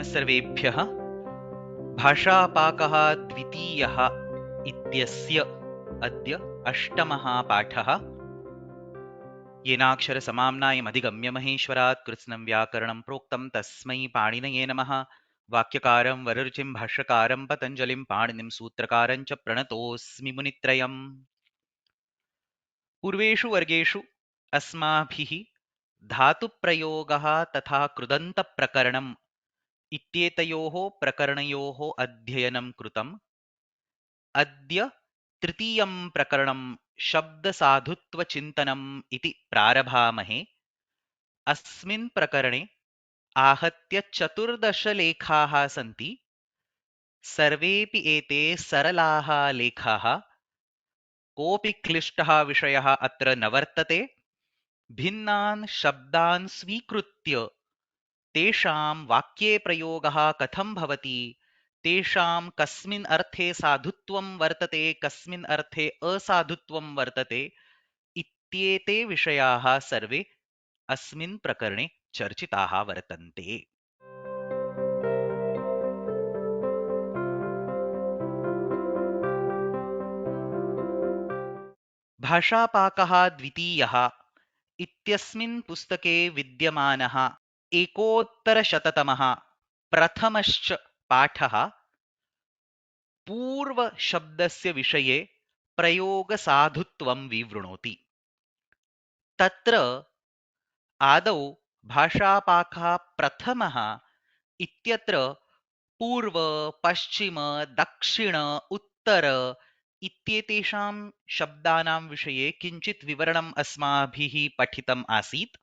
सर्वेभ्यः। भाषापाकः द्वितीयः इत्यस्य अद्य अष्टमः पाठः। येनाक्षरसमाम्नायमधिगम्य महेश्वरात् कृत्स्नं व्याकरणं प्रोक्तं तस्मै पाणिनये नमः। वाक्यकारं वररुचिं भाष्यकारं पतञ्जलिं पाणिनिं सूत्रकारं च प्रणतोऽस्मि मुनित्रयम्। पूर्वेषु वर्गेषु अस्माभिः धातुप्रयोगः तथा कृदन्तप्रकरणम् इत्येतयोः प्रकरणयोः अध्ययनं कृतम्। अद्य तृतीयं प्रकरणं शब्दसाधुत्वचिन्तनम् इति प्रारभामहे। अस्मिन् प्रकरणे आहत्य 14 लेखाः सन्ति। सर्वेऽपि एते सरलाः लेखाः। कोऽपि क्लिष्टः विषयः अत्र न वर्तते। भिन्नान् शब्दान् स्वीकृत्य तेषां वाक्ये प्रयोगः कथं भवति, तेषां कस्मिन् अर्थे साधुत्वं वर्तते, कस्मिन् अर्थे असाधुत्वं वर्तते इत्येते विषयाः सर्वे अस्मिन् प्रकरणे चर्चिताः वर्तन्ते। भाषापाकः द्वितीयः इत्यस्मिन् पुस्तके विद्यमानः एकोत्तरशततमः प्रथमश्च पाठः पूर्वशब्दस्य विषये प्रयोगसाधुत्वं विवृणोति। तत्र आदौ भाषापाकः प्रथमः इत्यत्र पूर्व, पश्चिम, दक्षिण, उत्तर इत्येतेषां शब्दानां विषये किञ्चित् विवरणम् अस्माभिः पठितम् आसीत्।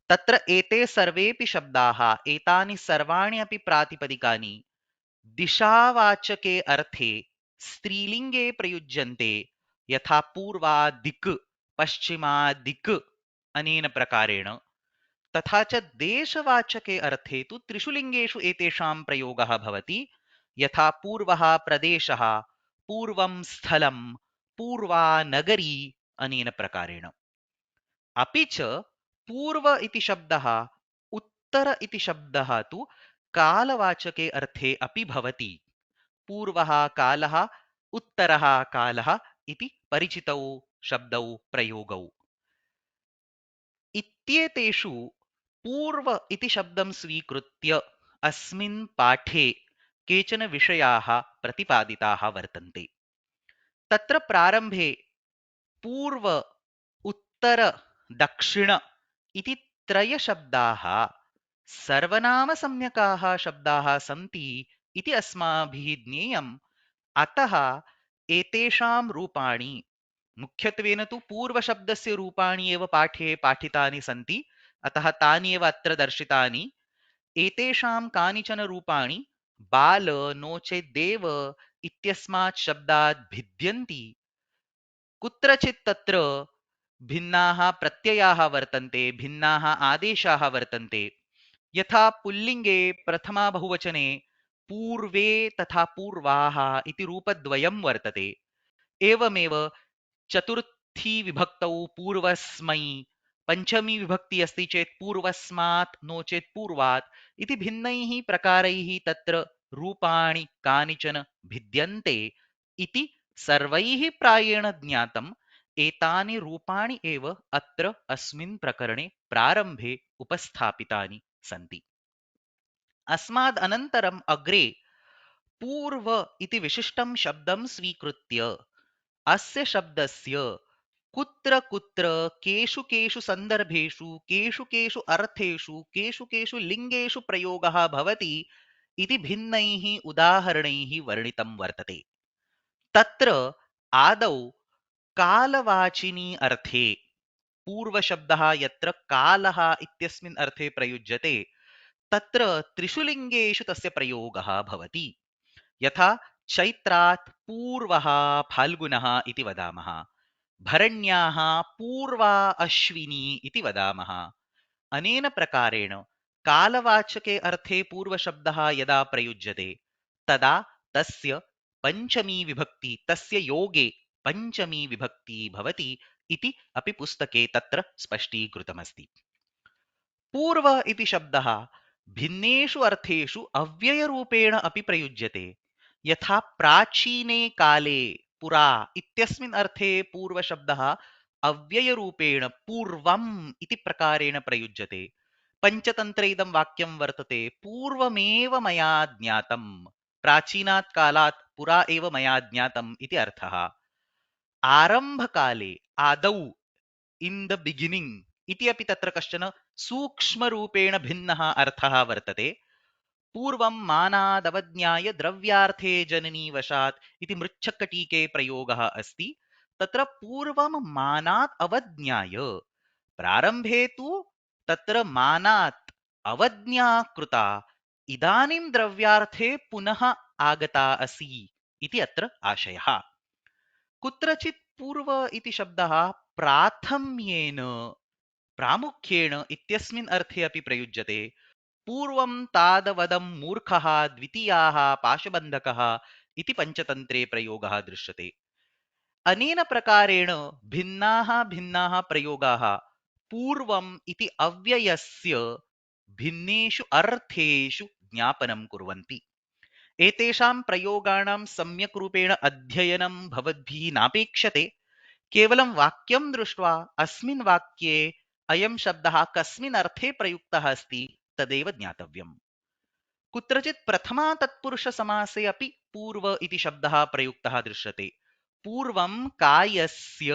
तत्र एते सर्वेऽपि शब्दाः, एतानि सर्वाणि अपि प्रातिपदिकानि दिशावाचके अर्थे स्त्रीलिङ्गे प्रयुज्यन्ते, यथा पूर्वादिक्, पश्चिमादिक् अनेन प्रकारेण। तथा च देशवाचके अर्थे तु त्रिषु लिङ्गेषु एतेषां प्रयोगः भवति, यथा पूर्वः प्रदेशः, पूर्वं स्थलं, पूर्वा नगरी अनेन प्रकारेण। अपि च पूर्व इति शब्दः उत्तर इति शब्दः तु कालवाचके अर्थे अपि भवति। पूर्वः कालः, उत्तरः कालः इति परिचितौ शब्दौ प्रयोगौ। इत्येतेषु पूर्व इति शब्दं स्वीकृत्य अस्मिन् पाठे केचन विषयाः प्रतिपादिताः वर्तन्ते। तत्र प्रारम्भे पूर्व, उत्तर, दक्षिण इति त्रयशब्दाः सर्वनामसंज्ञकाः शब्दाः सन्ति इति अस्माभिः ज्ञेयम्। अतः एतेषां रूपाणि मुख्यत्वेन तु पूर्वशब्दस्य रूपाणि एव पाठे पाठितानि सन्ति, अतः तानि एव अत्र दर्शितानि। एतेषां कानिचन रूपाणि बाल नो चेत् देव इत्यस्मात् शब्दात् भिद्यन्ति। कुत्रचित् तत्र भिन्नाः प्रत्ययाः वर्तन्ते, भिन्नाः आदेशाः वर्तन्ते। यथा पुल्लिङ्गे प्रथमा बहुवचने पूर्वे तथा पूर्वाः इति रूपद्वयं वर्तते। एवमेव चतुर्थी विभक्तौ पूर्वस्मै, पञ्चमी विभक्ति अस्ति चेत् पूर्वस्मात् नो चेत् पूर्वात् इति भिन्नैः प्रकारैः तत्र रूपाणि कानिचन भिद्यन्ते इति सर्वैः प्रायेण ज्ञातम्। एतानि रूपाणि एव अत्र अस्मिन् प्रकरणे प्रारम्भे उपस्थापितानि सन्ति। अस्माद् अनन्तरम् अग्रे पूर्व इति विशिष्टं शब्दं स्वीकृत्य अस्य शब्दस्य कुत्र कुत्र केषु केषु सन्दर्भेषु केषु केषु अर्थेषु केषु केषु लिङ्गेषु प्रयोगः भवति इति भिन्नैः उदाहरणैः वर्णितं वर्तते। तत्र आदौ कालवाचिनी अर्थे पूर्वशब्दः यत्र कालः इत्यस्मिन् अर्थे प्रयुज्यते तत्र त्रिषु लिङ्गेषु तस्य प्रयोगः भवति। यथा चैत्रात् पूर्वः फाल्गुनः इति वदामः, भरण्याः पूर्वा अश्विनी इति वदामः। अनेन प्रकारेण कालवाचके अर्थे पूर्वशब्दः यदा प्रयुज्यते तदा तस्य पञ्चमी विभक्ति, तस्य योगे पञ्चमी विभक्ति भवति इति अपि पुस्तके तत्र स्पष्टीकृतमस्ति। पूर्व इति शब्दः भिन्नेषु अर्थेषु अव्ययरूपेण अपि प्रयुज्यते। यथा प्राचीने काले पुरा इत्यस्मिन् अर्थे पूर्वशब्दः अव्ययरूपेण पूर्वम् इति प्रकारेण प्रयुज्यते। पञ्चतन्त्रे इदं वाक्यं वर्तते, पूर्वमेव मया ज्ञातं, प्राचीनात् कालात् पुरा एव मया ज्ञातम् इति अर्थः। आरम्भकाले आदौ इन् द बिगिनिङ्ग् इति अपि तत्र कश्चन सूक्ष्मरूपेण भिन्नः अर्थः वर्तते। पूर्वं मानादवज्ञाय द्रव्यार्थे जननी वशात् इति मृच्छकटीके प्रयोगः अस्ति। तत्र पूर्वं मानात् अवज्ञाय, प्रारम्भे तु तत्र मानात् अवज्ञा कृता, इदानीं द्रव्यार्थे पुनः आगता असि इति अत्र आशयः। कुत्रचित् पूर्व इति शब्दः प्राथम्येन प्रामुख्येन इत्यस्मिन् अर्थे अपि प्रयुज्यते। पूर्वं तादवदं मूर्खः द्वितीयाः पाशबन्धकः इति पञ्चतन्त्रे प्रयोगः दृश्यते। अनेन प्रकारेण भिन्नाः भिन्नाः प्रयोगाः पूर्वम् इति अव्ययस्य भिन्नेषु अर्थेषु ज्ञापनं कुर्वन्ति। एतेषां प्रयोगाणां सम्यक् रूपेण अध्ययनं भवद्भिः नापेक्षते। केवलं वाक्यं दृष्ट्वा अस्मिन् वाक्ये अयं शब्दः कस्मिन् अर्थे प्रयुक्तः अस्ति तदेव ज्ञातव्यम्। कुत्रचित् प्रथमा तत्पुरुषसमासे अपि पूर्व इति शब्दः प्रयुक्तः दृश्यते। पूर्वं कायस्य,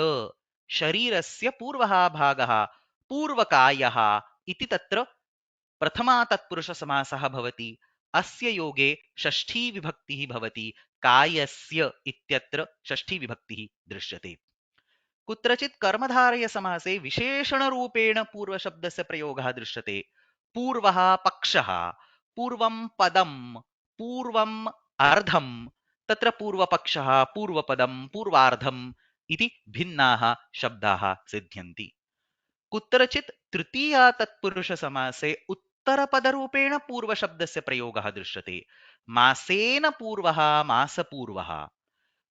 शरीरस्य पूर्वः भागः पूर्वकायः इति तत्र प्रथमा तत्पुरुषसमासः भवति। अस्य योगे षष्ठी विभक्तिः भवति। कायस्य इत्यत्र षष्ठी विभक्तिः दृश्यते। कुत्रचित् कर्मधारयसमासे विशेषणरूपेण पूर्वशब्दस्य प्रयोगः दृश्यते। पूर्वः पक्षः, पूर्वं पदं, पूर्वम् अर्धं, तत्र पूर्वपक्षः, पूर्वपदं, पूर्वार्धम् इति भिन्नाः शब्दाः सिद्ध्यन्ति। कुत्रचित् तृतीया तत्पुरुषसमासे उत्तरपदरूपेण पूर्वशब्दस्य प्रयोगः दृश्यते। मासेन पूर्वः, मासपूर्वः।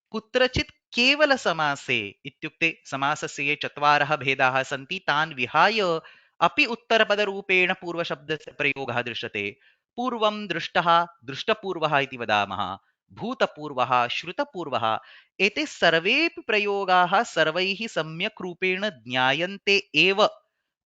कुत्रचित् केवलसमासे इत्युक्ते समासस्य ये चत्वारः भेदाः सन्ति तान् विहाय अपि उत्तरपदरूपेण पूर्वशब्दस्य प्रयोगः दृश्यते। पूर्वं दृष्टः, दृष्टपूर्वः इति वदामः, भूतपूर्वः, श्रुतपूर्वः। एते सर्वेऽपि प्रयोगाः सर्वैः सम्यक् रूपेण ज्ञायन्ते एव,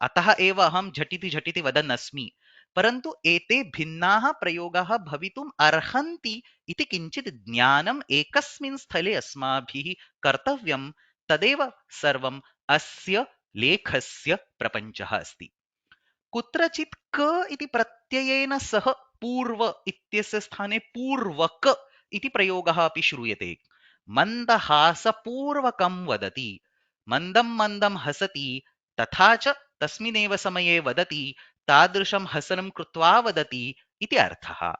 अतः एव अहं झटिति झटिति वदन् अस्मि। परन्तु एते भिन्नाः प्रयोगाः भवितुम् अर्हन्ति इति किञ्चित् ज्ञानम् एकस्मिन् स्थले अस्माभिः कर्तव्यं। तदेव सर्वम् अस्य लेखस्य प्रपञ्चः अस्ति। कुत्रचित् क इति प्रत्ययेन सह पूर्व इत्यस्य स्थाने पूर्वक इति प्रयोगः अपि श्रूयते। मन्दहासपूर्वकं वदति, मन्दं मन्दं हसति, तथा च तस्मिन्नेव समये वदति, तादृशं हसनं कृत्वा वदति इति अर्थः।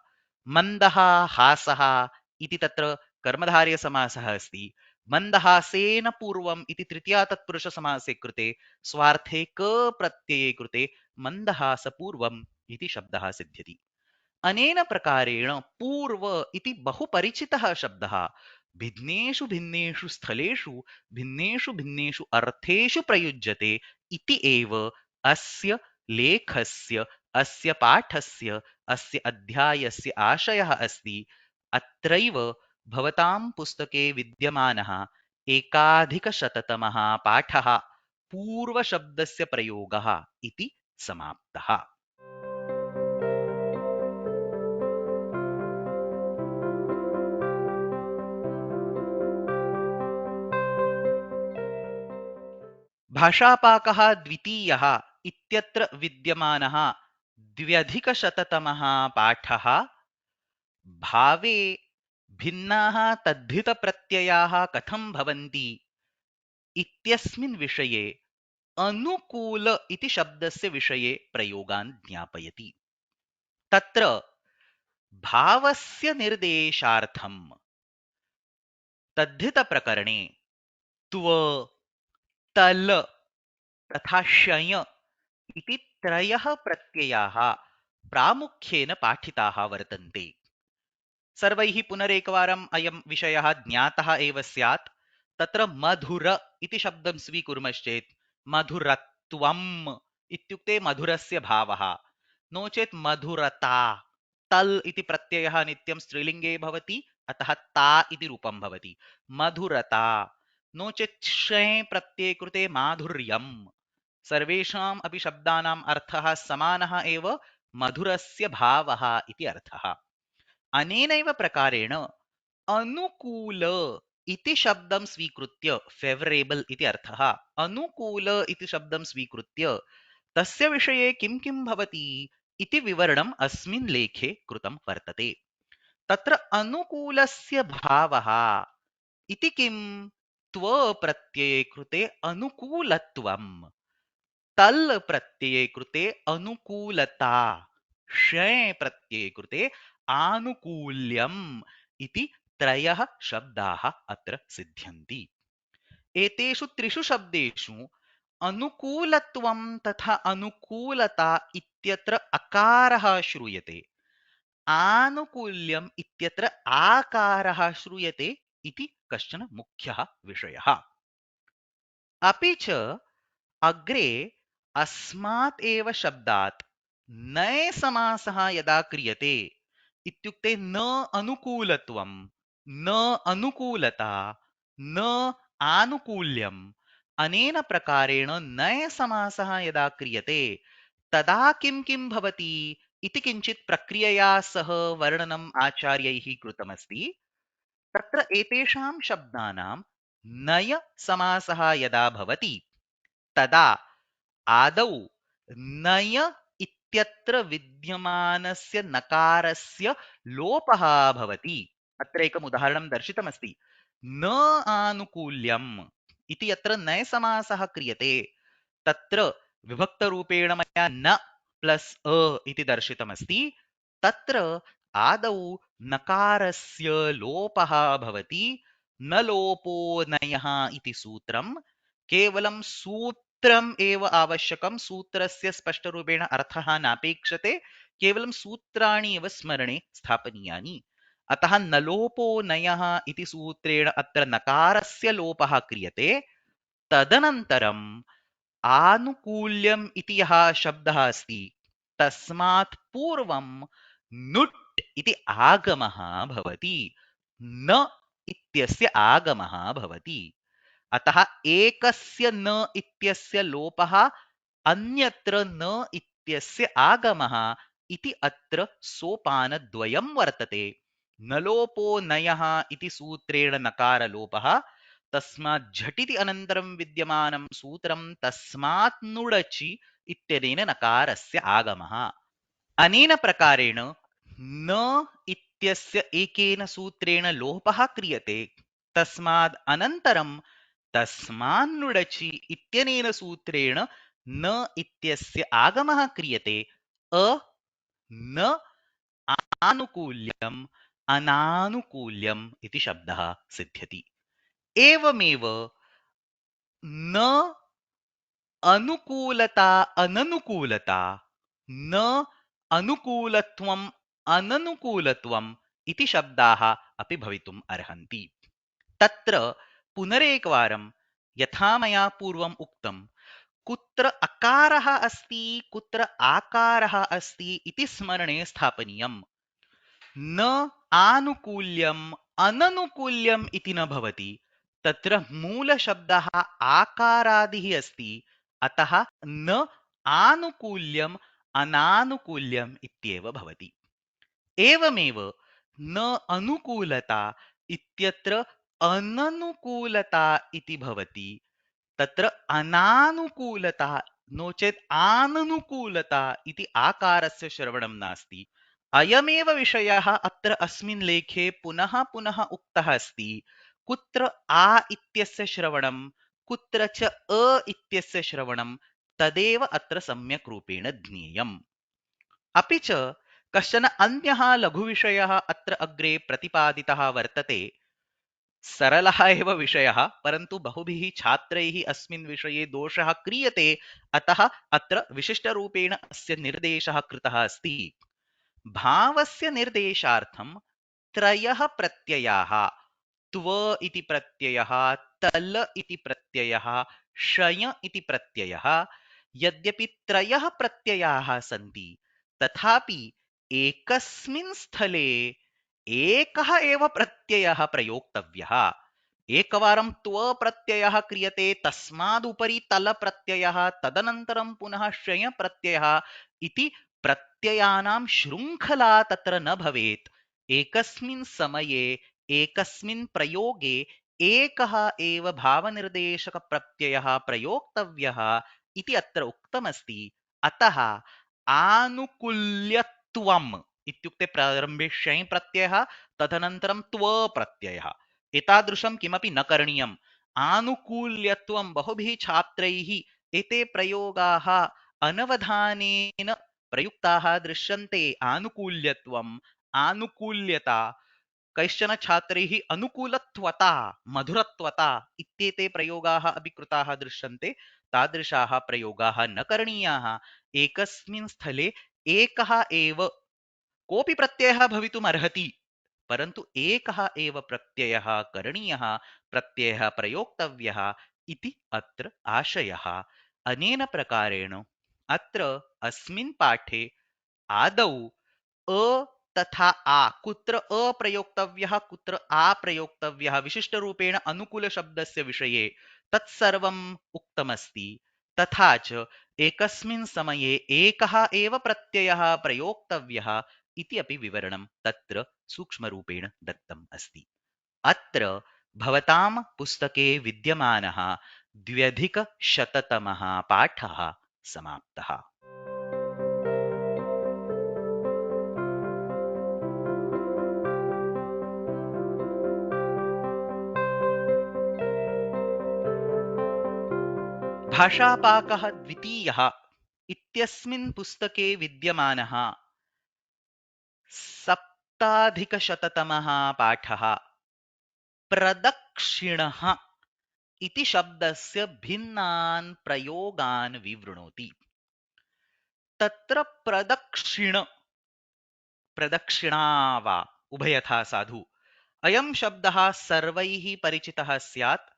मन्दः हासः इति तत्र कर्मधारयसमासः अस्ति। मन्दहासेन पूर्वम् इति तृतीया तत्पुरुषसमासे कृते स्वार्थे क प्रत्यये कृते मन्दहासपूर्वम् इति शब्दः सिद्ध्यति। अनेन प्रकारेण पूर्व इति बहु परिचितः शब्दः भिन्नेषु भिन्नेषु स्थलेषु भिन्नेषु भिन्नेषु अर्थेषु प्रयुज्यते इति एव अस्य लेखस्य, अस्य पाठस्य, अस्य अध्यायस्य आशयः अस्ति। अत्रैव भवतां पुस्तके विद्यमानः एकाधिकशततमः पाठः पूर्वशब्दस्य प्रयोगः इति समाप्तः। भाषापाकः द्वितीयः इत्यत्र विद्यमानः द्व्यधिकशततमः पाठः भावे भिन्नाः तद्धितप्रत्ययाः कथं भवन्ति इत्यस्मिन् विषये अनुकूल इति शब्दस्य विषये प्रयोगान् ज्ञापयति। तत्र भावस्य निर्देशार्थं तद्धितप्रकरणे त्व, तल तथा शय इति त्रयः प्रत्ययाः प्रामुख्येन पाठिताः वर्तन्ते। सर्वैः पुनरेकवारम् अयं विषयः ज्ञातः एव स्यात्। तत्र मधुर इति शब्दं स्वीकुर्मश्चेत् मधुरत्वम् इत्युक्ते मधुरस्य भावः। नो चेत् मधुरता। तल् इति प्रत्ययः नित्यं स्त्रीलिङ्गे भवति, अतः ता इति रूपं भवति। मधुरता। नो चेत् क्षे प्रत्यये कृते माधुर्यम्। सर्वेषाम् अपि शब्दानाम् अर्थः समानः एव, मधुरस्य भावः इति अर्थः। अनेनैव प्रकारेण अनुकूल इति शब्दं स्वीकृत्य, फेवरेबल इति अर्थः, अनुकूल इति शब्दं स्वीकृत्य तस्य विषये किं किं भवति इति विवरणम् अस्मिन् लेखे कृतं वर्तते। तत्र अनुकूलस्य भावः इति किं? त्व प्रत्यये कृते अनुकूलत्वम्, तल् प्रत्यये कृते अनुकूलता, षे प्रत्यये कृते आनुकूल्यम् इति त्रयः शब्दाः अत्र सिद्ध्यन्ति। एतेषु त्रिषु शब्देषु अनुकूलत्वं तथा अनुकूलता इत्यत्र अकारः श्रूयते, आनुकूल्यम् इत्यत्र आकारः श्रूयते इति कश्चन मुख्यः विषयः। अपि च अग्रे अस्मात् एव शब्दात् नये समासः यदा क्रियते, इत्युक्ते न अनुकूलत्वं, न अनुकूलता, न आनुकूल्यम्, अनेन प्रकारेण नये समासः यदा क्रियते तदा किं किं भवति इति किञ्चित् प्रक्रियया सह वर्णनम् आचार्यैः कृतमस्ति। तत्र एतेषां शब्दानां नय समासः यदा भवति तदा आदौ नय इत्यत्र विद्यमानस्य नकारस्य लोपः भवति। अत्र एकम् उदाहरणं दर्शितमस्ति। न आनुकूल्यम् इति यत्र नय समासः क्रियते तत्र विभक्तरूपेण मया न प्लस् अ इति दर्शितमस्ति। तत्र आदौ नकारस्य लोपः भवति। न लोपो नयः इति सूत्रं, केवलं सूत्रम् एव आवश्यकं, सूत्रस्य स्पष्टरूपेण अर्थः नापेक्षते, केवलं सूत्राणि एव स्मरणे स्थापनीयानि। अतः न लोपो नयः इति सूत्रेण अत्र नकारस्य लोपः क्रियते। तदनन्तरम् आनुकूल्यम् इति यः शब्दः अस्ति तस्मात् पूर्वं नुट् इति आगमः भवति, न इत्यस्य आगमः भवति। अतः एकस्य न इत्यस्य लोपः, अन्यत्र न इत्यस्य आगमः इति अत्र सोपानद्वयं वर्तते। न लोपो नयः इति सूत्रेण नकारलोपः, तस्मात् झटिति अनन्तरं विद्यमानं सूत्रं तस्मात् नुडचि इत्यनेन नकारस्य आगमः। अनेन प्रकारेण न इत्यस्य एकेन सूत्रेण लोपः क्रियते, तस्माद् अनन्तरं तस्मान्नुडचि इत्यनेन सूत्रेण न इत्यस्य आगमः क्रियते। अ न आनुकूल्यम् अनानुकूल्यम् इति शब्दः सिद्ध्यति। एवमेव न अनुकूलता अननुकूलता, न अनुकूलत्वम् अननुकूलत्वम् इति शब्दाः अपि भवितुम् अर्हन्ति। तत्र पुनरेकवारं यथा मया पूर्वम् उक्तं, कुत्र अकारः अस्ति कुत्र आकारः अस्ति इति स्मरणे स्थापनीयम्। न आनुकूल्यम् अननुकूल्यम् इति न भवति, तत्र मूलशब्दः आकारादिः अस्ति, अतः न आनुकूल्यम् अनानुकूल्यम् इत्येव भवति। एवमेव न अनुकूलता इत्यत्र अननुकूलता इति भवति, तत्र अनानुकूलता नो चेत् आननुकूलता इति आकारस्य श्रवणं नास्ति। अयमेव विषयः अत्र अस्मिन् लेखे पुनः पुनः उक्तः अस्ति। कुत्र आ इत्यस्य श्रवणं, कुत्र च अ इत्यस्य श्रवणं, तदेव अत्र सम्यक् रूपेण ज्ञेयम्। अपि च कश्चन अन्यः लघुविषयः अत्र अग्रे प्रतिपादितः वर्तते। सरलः एव विषयः, परन्तु बहुभिः छात्रैः अस्मिन् विषये दोषः क्रियते, अतः अत्र विशिष्टरूपेण अस्य निर्देशः कृतः अस्ति। भावस्य निर्देशार्थं त्रयः प्रत्ययाः, त्व इति प्रत्ययः, तल इति प्रत्ययः, शय इति प्रत्ययः, यद्यपि त्रयः प्रत्ययाः सन्ति, तथापि एकस्मिन् स्थले एकः एव प्रत्ययः प्रयोक्तव्यः। एकवारं त्व प्रत्ययः क्रियते, तस्मादुपरि तल प्रत्ययः, तदनन्तरं पुनः श्रय प्रत्ययः इति प्रत्ययानां शृङ्खला तत्र न भवेत्। एकस्मिन् समये एकस्मिन् प्रयोगे एकः एव भावनिर्देशकप्रत्ययः प्रयोक्तव्यः इति अत्र उक्तमस्ति। अतः आनुकूल्यत्वम् इत्युक्ते प्रारम्भे शञ् प्रत्ययः, तदनन्तरं त्व प्रत्ययः, एतादृशं किमपि न करणीयम्। आनुकूल्यत्वं बहुभिः छात्रैः एते प्रयोगाः अनवधानेन प्रयुक्ताः दृश्यन्ते। आनुकूल्यत्वम्, आनुकूल्यता, कैश्चन छात्रैः अनुकूलत्वता, मधुरत्वता इत्येते प्रयोगाः अपि कृताः दृश्यन्ते। तादृशाः प्रयोगाः न करणीयाः। एकस्मिन् स्थले एकः एव कोऽपि प्रत्ययः भवितुम् अर्हति, परन्तु एकः एव प्रत्ययः करणीयः, प्रत्ययः प्रयोक्तव्यः इति अत्र आशयः। अनेन प्रकारेण अत्र अस्मिन् पाठे आदौ अ तथा आ, कुत्र अ प्रयोक्तव्यः कुत्र आ प्रयोक्तव्यः, विशिष्टरूपेण अनुकूलशब्दस्य विषये तत्सर्वम् उक्तमस्ति। तथा च एकस्मिन् समये एकः एव प्रत्ययः प्रयोक्तव्यः इति अपि विवरणं तत्र सूक्ष्मरूपेण दत्तम् अस्ति। अत्र भवतां पुस्तके विद्यमानः 2000 पाठः समाप्तः। भाषापाकः द्वितीयः इत्यस्मिन् पुस्तके विद्यमानः 7000 पाठः प्रदक्षिणः इति शब्दस्य भिन्नान् प्रयोगान् विवृणोति। तत्र प्रदक्षिणा वा उभयथा साधु, अयं शब्दः सर्वैः परिचितः स्यात्।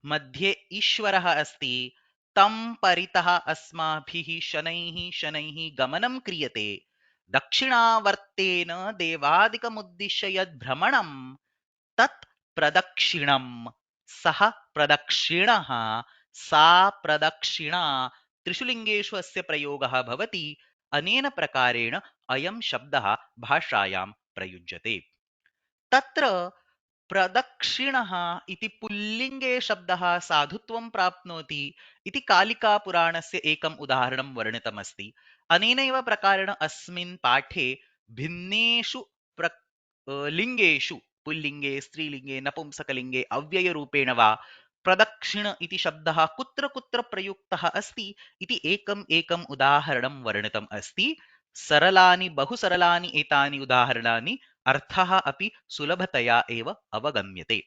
मध्ये ईश्वरः अस्ति, तं परितः अस्माभिः शनैः शनैः गमनं क्रियते। दक्षिणावर्तेन देवादिकमुद्दिश्य यद् भ्रमणं तत् प्रदक्षिणं। सः प्रदक्षिणः, सा प्रदक्षिणा, त्रिषु लिङ्गेषु अस्य प्रयोगः भवति। अनेन प्रकारेण अयं शब्दः भाषायां प्रयुज्यते। तत्र प्रदक्षिणः इति पुल्लिङ्गे शब्दः साधुत्वं प्राप्नोति इति कालिकापुराणस्य एकम् उदाहरणं वर्णितमस्ति। अनेनैव प्रकारेण अस्मिन् पाठे भिन्नेषु लिङ्गेषु, पुल्लिङ्गे, स्त्रीलिङ्गे, नपुंसकलिङ्गे, अव्ययरूपेण वा प्रदक्षिण इति शब्दः कुत्र कुत्र प्रयुक्तः अस्ति इति एकम् एकम् उदाहरणं वर्णितम् अस्ति। सरलानि, बहु सरलानि एतानि उदाहरणानि, अर्थः अपि सुलभतया एव अवगम्यते।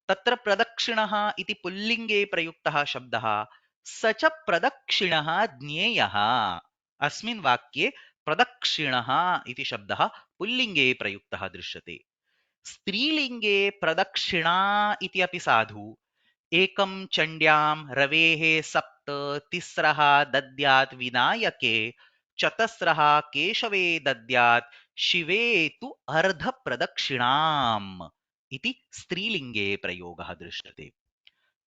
तत्र प्रदक्षिणः इति पुल्लिङ्गे प्रयुक्तः शब्दः स च प्रदक्षिणः ज्ञेयः। अस्मिन् वाक्ये प्रदक्षिणः इति शब्दः पुल्लिङ्गे प्रयुक्तः दृश्यते। स्त्रीलिङ्गे प्रदक्षिणा इति अपि साधु। एकं चण्ड्यां रवेः सप्त, तिस्रः दद्यात् विनायके, चतस्रः केशवे दद्यात्, शिवे तु अर्धप्रदक्षिणाम् इति स्त्रीलिङ्गे प्रयोगः दृश्यते।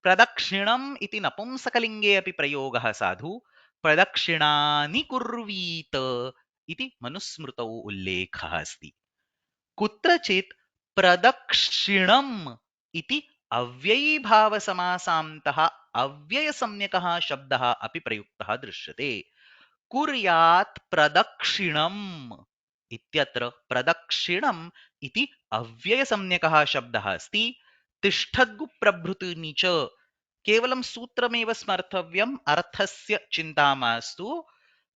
प्रदक्षिणम् इति नपुंसकलिङ्गे अपि प्रयोगः साधु। प्रदक्षिणानि कुर्वीत इति मनुस्मृतौ उल्लेखः अस्ति। कुत्रचित् प्रदक्षिणम् इति अव्ययीभावसमासान्तः अव्ययसंज्ञकः शब्दः अपि प्रयुक्तः दृश्यते। कुर्यात् प्रदक्षिणम् इत्यत्र प्रदक्षिणम् इति अव्ययसंज्ञकः शब्दः अस्ति। तिष्ठद्गुप्रभृतीनि च, केवलं सूत्रमेव स्मर्तव्यम्, अर्थस्य चिन्ता मास्तु।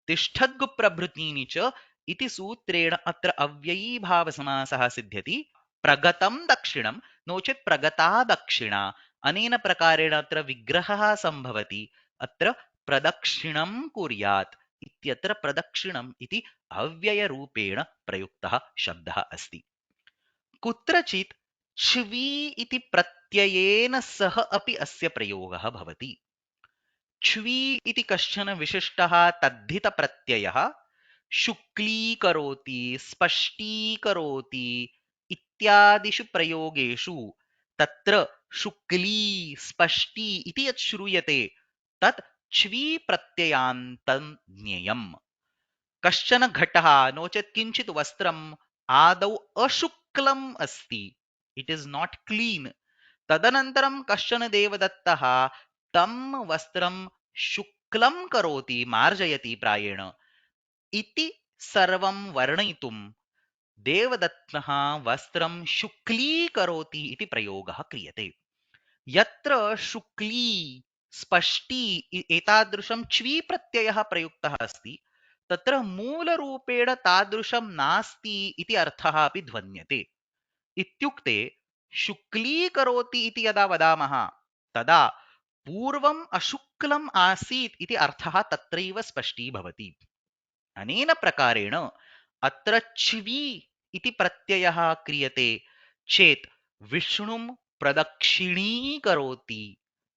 तिष्ठद्गुप्रभृतीनि च इति सूत्रेण अत्र अव्ययीभावसमासः सिद्ध्यति। प्रगतं दक्षिणं नो चेत् प्रगता दक्षिणा, अनेन प्रकारेण अत्र विग्रहः सम्भवति। अत्र प्रदक्षिणं कुर्यात् इत्यत्र प्रदक्षिणम् इति अव्ययरूपेण प्रयुक्तः शब्दः अस्ति। कुत्रचित् च्वी इति प्रत्ययेन सह अपि अस्य प्रयोगः भवति। च्वी इति कश्चन विशिष्टः तद्धितप्रत्ययः शुक्लीकरोति, स्पष्टीकरोति इत्यादिषु प्रयोगेषु तत्र शुक्ली स्पष्टी इति यत् श्रूयते तत् च्वी प्रत्ययान्तं ज्ञेयम्। कश्चन घटः नो चेत् किञ्चित् वस्त्रम् आदौ अशुक्लम् अस्ति, इट् इस् नाट् क्लीन्, तदनन्तरं कश्चन देवदत्तः तं वस्त्रं शुक्लं करोति, मार्जयति प्रायेण इति सर्वं वर्णयितुं देवदत्तः वस्त्रं शुक्लीकरोति इति प्रयोगः क्रियते। यत्र शुक्ली स्पष्टी एतादृशं च्वी प्रत्ययः प्रयुक्तः अस्ति तत्र मूलरूपेण तादृशं नास्ति इति अर्थः अपि ध्वन्यते। इत्युक्ते शुक्लीकरोति इति यदा वदामः तदा पूर्वम् अशुक्लम् आसीत् इति अर्थः तत्रैव स्पष्टीभवति। अनेन प्रकारेण अत्र च्वी इति प्रत्ययः क्रियते चेत् विष्णुं प्रदक्षिणीकरोति।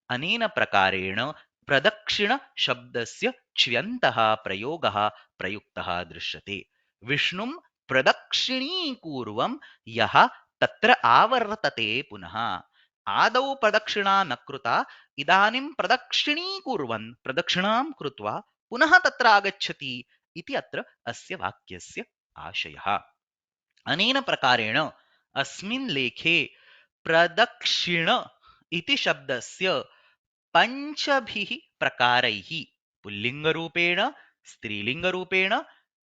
अनेन प्रकारेण प्रदक्षिण शब्दस्य च्व्यन्तः प्रयोगः प्रयुक्तः दृश्यते। विष्णुं प्रदक्षिणीकुर्वं यः तत्र आवर्तते पुनः। आदौ प्रदक्षिणा न कृता, इदानीं प्रदक्षिणीकुर्वन् प्रदक्षिणां कृत्वा पुनः तत्र आगच्छति इति अत्र अस्य वाक्यस्य आशयः। अनेन प्रकारेण अस्मिन् लेखे प्रदक्षिण इति शब्दस्य पञ्चभिः प्रकारैः पुल्लिङ्गरूपेण, स्त्रीलिङ्गरूपेण,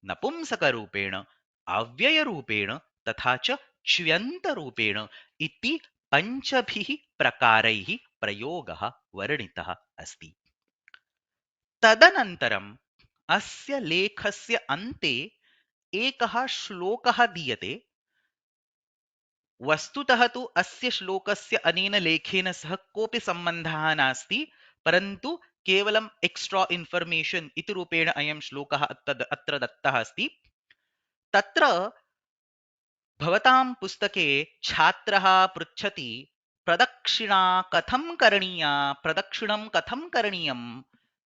नपुंसकरूपेण, अव्ययरूपेण तथा च च्व्यन्तरूपेण इति पञ्चभिः प्रकारैः प्रयोगः वर्णितः अस्ति। तदनन्तरम् अस्य लेखस्य अन्ते एकः श्लोकः दीयते। वस्तुतः तु अस्य श्लोकस्य अनेन लेखेन सह कोऽपि सम्बन्धः नास्ति, परन्तु केवलम् एक्स्ट्रा इन्फर्मेशन् इति रूपेण अयं श्लोकः अत्र दत्तः अस्ति। तत्र भवतां पुस्तके छात्रः पृच्छति प्रदक्षिणा कथं करणीया, प्रदक्षिणं कथं करणीयं,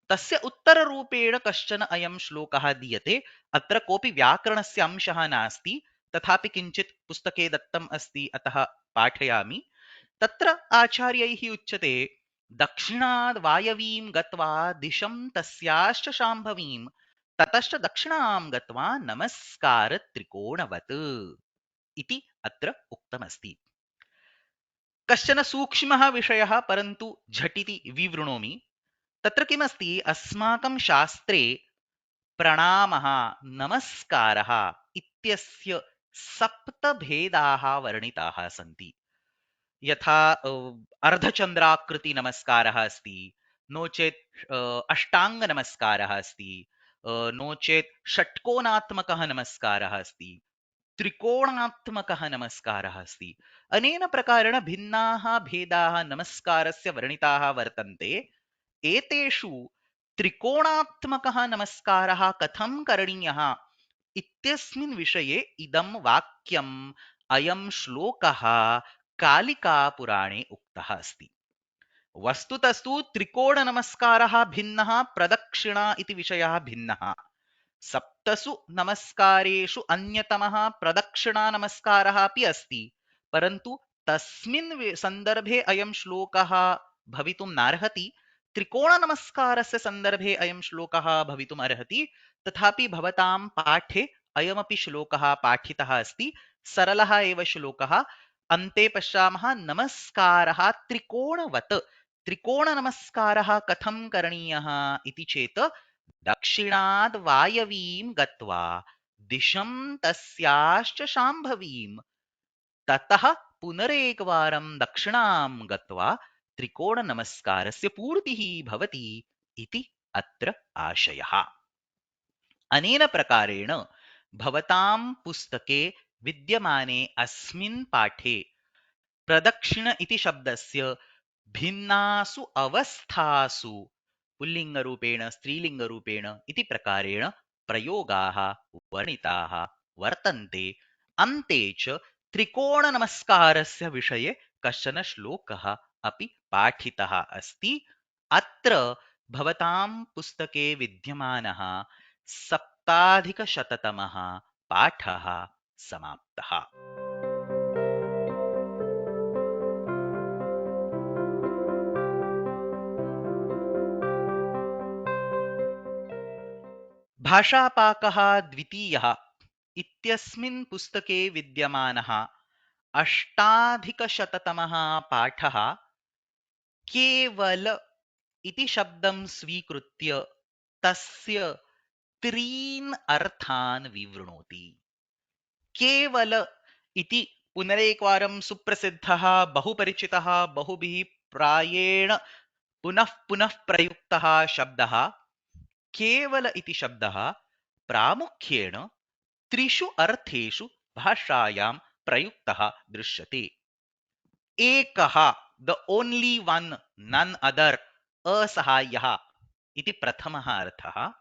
तस्य उत्तररूपेण कश्चन अयं श्लोकः दीयते। अत्र कोऽपि व्याकरणस्य अंशः नास्ति, तथापि किञ्चित् पुस्तके दत्तम् अस्ति अतः पाठयामि। तत्र आचार्यैः उच्यते दक्षिणाद् वायवीं गत्वा दिशं तस्याश्च शाम्भवीं ततश्च दक्षिणां गत्वा नमस्कार त्रिकोणवत् इति अत्र उक्तमस्ति। कश्चन सूक्ष्मः विषयः, परन्तु झटिति विवृणोमि। तत्र किमस्ति, अस्माकं शास्त्रे प्रणामः, नमस्कारः इत्यस्य सप्तभेदाः वर्णिताः सन्ति। यथा अर्धचन्द्राकृति नमस्कारः अस्ति, नो चेत् अष्टाङ्ग नमस्कारः अस्ति, नो चेत् षट्कोणात्मकः नमस्कारः अस्ति, त्रिकोणात्मकः नमस्कारः अस्ति। अनेन प्रकारेण भिन्नाः भेदाः नमस्कारस्य वर्णिताः वर्तन्ते। एतेषु त्रिकोणात्मकः नमस्कारः कथं करणीयः इत्यस्मिन् विषये इदं वाक्यम्, अयं श्लोकः कालिकापुराणे उक्तः अस्ति। वस्तुतस्तु त्रिकोणनमस्कारः भिन्नः, प्रदक्षिणा इति विषयः भिन्नः। सप्तसु नमस्कारेषु अन्यतमः प्रदक्षिणा नमस्कारः अपि अस्ति, परन्तु तस्मिन् सन्दर्भे अयं श्लोकः भवितुं नार्हति। त्रिकोणनमस्कारस्य सन्दर्भे अयं श्लोकः भवितुम् अर्हति। तथापि भवतां पाठे अयमपि श्लोकः पाठितः अस्ति, सरलः एव श्लोकः। अन्ते पश्यामः नमस्कारः त्रिकोणवत्। त्रिकोणनमस्कारः कथं करणीयः इति चेत् दक्षिणाद् वायवीं गत्वा दिशं तस्याश्च शाम्भवीं ततः पुनरेकवारं दक्षिणां गत्वा त्रिकोणनमस्कारस्य पूर्तिः भवति इति अत्र आशयः। अनेन प्रकारेण भवतां पुस्तके विद्यमाने अस्मिन् पाठे प्रदक्षिण इति शब्दस्य भिन्नासु अवस्थासु पुल्लिङ्गरूपेण, स्त्रीलिङ्गरूपेण इति प्रकारेण प्रयोगाः वर्णिताः वर्तन्ते। अन्ते च त्रिकोणनमस्कारस्य विषये कश्चन श्लोकः अपि पाठितः अस्ति। अत्र भवतां पुस्तके विद्यमानः सप्ताधिकशततमः पाठः समाप्तः। भाषापाकः द्वितीयः इत्यस्मिन् पुस्तके विद्यमानः अष्टाधिकशततमः पाठः केवल इति शब्दं स्वीकृत्य तस्य त्रीन् अर्थान् विवृणोति। केवल इति पुनरेकवारं सुप्रसिद्धः बहुपरिचितः बहुभिः प्रायेण पुनः पुनः प्रयुक्तः शब्दः। केवल इति शब्दः प्रामुख्येन त्रिषु अर्थेषु भाषायां प्रयुक्तः दृश्यते। एकः the only one none other असहायः इति प्रथमः अर्थः।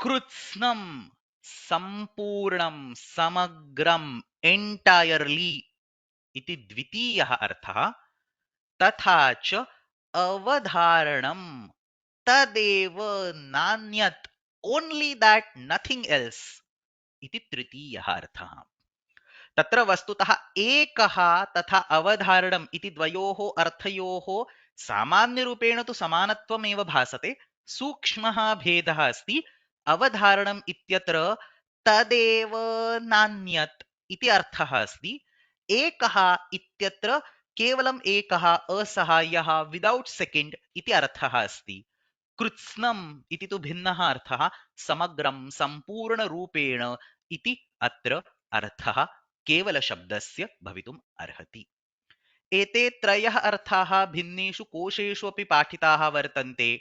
कृत्स्नं संपूर्णं समग्रं एंटायरली इति द्वितीयः अर्थः। तथा च अवधारणं तदेव नान्यत् ओन्ली दैट नथिंग एल्स इति तृतीयः अर्थः। तत्र वस्तुतः एकः तथा अवधारणम् इति द्वयोः अर्थयोः सामान्यरूपेण तु समानत्वमेव भासते। सूक्ष्मः भेदः अस्ति। अवधारणम् इत्यत्र तदेव नान्यत् इति अर्थः अस्ति। एकः इत्यत्र केवलम् एकः असहायः विदौट् सेकेंड इति अर्थः अस्ति। कृत्स्नम् इति तु भिन्नः अर्थः, समग्रं सम्पूर्णरूपेण इति अत्र अर्थः केवलशब्दस्य भवितुम् अर्हति। एते त्रयः अर्थाः भिन्नेषु कोशेषु अपि पाठिताः वर्तन्ते।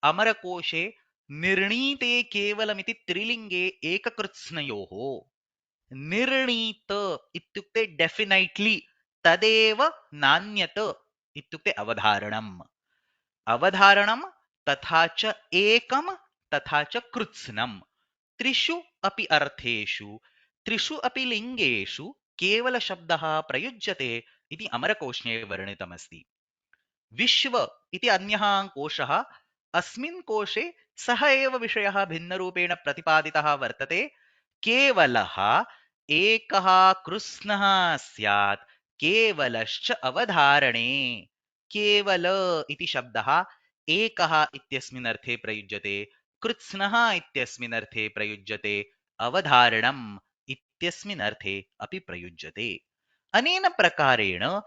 अमरकोशे निर्णीते केवलमिति त्रिलिङ्गे एककृत्स्नयोः। निर्णीत इत्युक्ते डेफिनेट्ली, तदेव नान्यत इत्युक्ते अवधारणम्। अवधारणं तथा च एकं तथा च कृत्स्नम्। त्रिषु अपि अर्थेषु त्रिषु अपि लिङ्गेषु केवलशब्दः प्रयुज्यते इति अमरकोशे वर्णितमस्ति। विश्व इति अन्यः कोशः। अस्मिन् कोशे सः एव विषयः भिन्नरूपेण प्रतिपादितः वर्तते। केवलः एकः कृत्स्नः स्यात् केवलश्च अवधारणे। केवल इति शब्दः एकः इत्यस्मिन् अर्थे प्रयुज्यते, कृत्स्नः इत्यस्मिन् अर्थे प्रयुज्यते, अवधारणम् इत्यस्मिन् अर्थे अपि प्रयुज्यते। अनेन प्रकारेण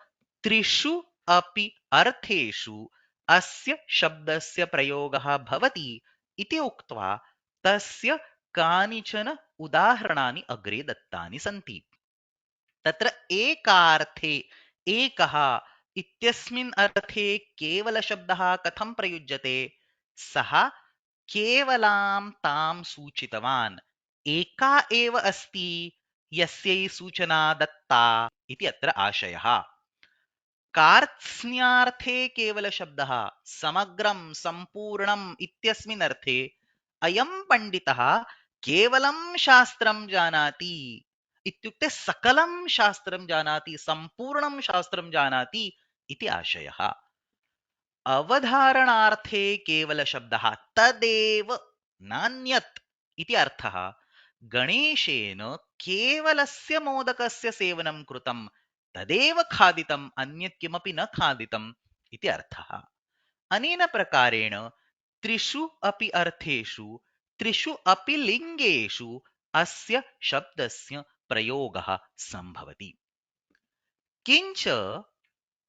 त्रिषु अपि अर्थेषु अस्य शब्दस्य प्रयोगः भवति इति उक्त्वा तस्य कानिचन उदाहरणानि अग्रे दत्तानि सन्ति। तत्र एकार्थे एकः इत्यस्मिन् अर्थे केवलशब्दः कथं प्रयुज्यते? सः केवलां तां सूचितवान्। एका एव अस्ति यस्यै सूचना दत्ता इति अत्र आशयः। कार्त्स्न्यार्थे केवलशब्दः समग्रं सम्पूर्णम् इत्यस्मिन् अर्थे अयं पण्डितः केवलं शास्त्रं जानाति इत्युक्ते सकलं शास्त्रं जानाति, सम्पूर्णं शास्त्रं जानाति इति आशयः। अवधारणार्थे केवलशब्दः तदेव नान्यत् इति अर्थः। गणेशेन केवलस्य मोदकस्य सेवनं कृतं, तदेव खादितम्, अन्यत् किमपि न खादितम् इति अर्थः। अनेन प्रकारेण त्रिषु अपि अर्थेषु त्रिषु अपि लिङ्गेषु अस्य शब्दस्य प्रयोगः सम्भवति। किञ्च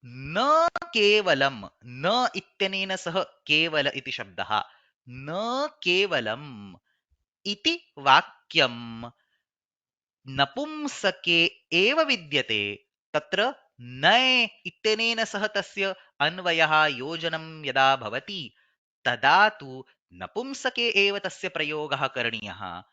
न केवलं, न इत्यनेन सह केवल इति शब्दः, न केवलम् इति वाक्यं नपुंसके एव विद्यते। तत्र नय इत्यनेन सह तस्य अन्वयः योजनं यदा भवति तदा तु नपुंसके एव तस्य प्रयोगः करणीयः।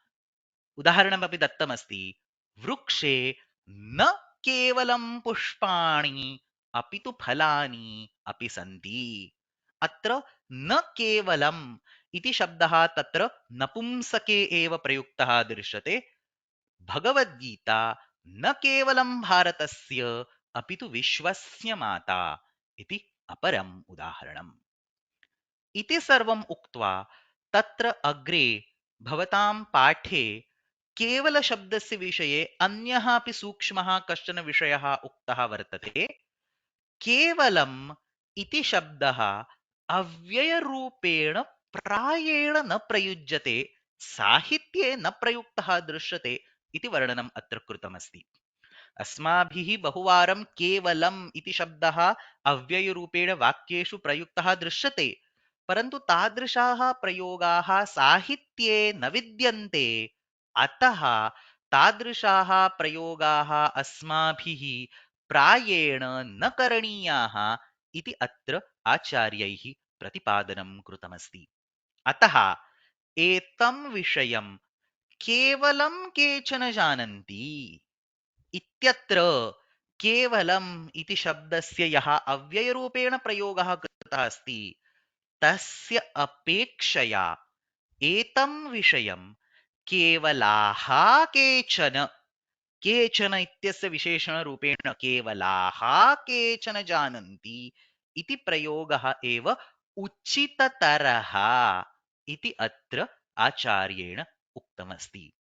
उदाहरणमपि दत्तमस्ति। वृक्षे न केवलं पुष्पाणि अपि तु फलानि अपि सन्ति। अत्र न केवलम् इति शब्दः तत्र नपुंसके एव प्रयुक्तः दृश्यते। भगवद्गीता न केवलं भारतस्य अपि तु विश्वस्य माता इति अपरम् उदाहरणम्। इति सर्वम् उक्त्वा तत्र अग्रे भवतां पाठे केवलशब्दस्य विषये अन्यः अपि सूक्ष्मः कश्चन विषयः उक्तः वर्तते। केवलम् इति शब्दः अव्ययरूपेण प्रायेण न प्रयुज्यते, साहित्ये न प्रयुक्तः दृश्यते इति वर्णनम् अत्र कृतमस्ति। अस्माभिः बहुवारं केवलम् इति शब्दः अव्ययरूपेण वाक्येषु प्रयुक्तः दृश्यते, परन्तु तादृशाः प्रयोगाः साहित्ये न विद्यन्ते। अतः तादृशाः प्रयोगाः अस्माभिः प्रायेण न करणीयाः इति अत्र आचार्यैः प्रतिपादनं कृतमस्ति। अतः एतं विषयं केवलं केचन जानन्ति इत्यत्र केवलम् इति शब्दस्य यः अव्ययरूपेण प्रयोगः कृतः अस्ति, तस्य अपेक्षया एतं विषयं केवलाः केचन, केचन इत्यस्य विशेषणरूपेण केवलाः केचन जानन्ति इति प्रयोगः एव उचिततरः इति अत्र आचार्येण उक्तमस्ति।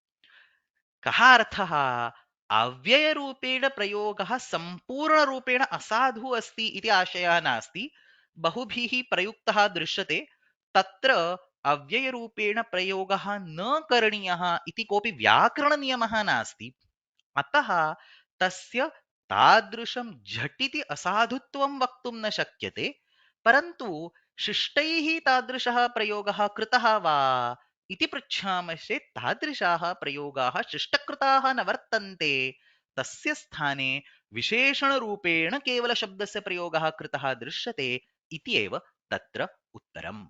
कः अर्थः? अव्ययरूपेण प्रयोगः सम्पूर्णरूपेण असाधुः अस्ति इति आशयः नास्ति। बहुभिः प्रयुक्तः दृश्यते, तत्र अव्ययरूपेण प्रयोगः न करणीयः इति कोऽपि व्याकरणनियमः नास्ति। अतः तस्य तादृशं झटिति असाधुत्वं वक्तुं न शक्यते। परन्तु शिष्टैः तादृशः प्रयोगः कृतः वा इति पृच्छामश्चेत् तादृशाः प्रयोगाः शिष्टकृताः न वर्तन्ते। तस्य स्थाने विशेषणरूपेण केवलशब्दस्य प्रयोगः कृतः दृश्यते इति एव तत्र उत्तरम्।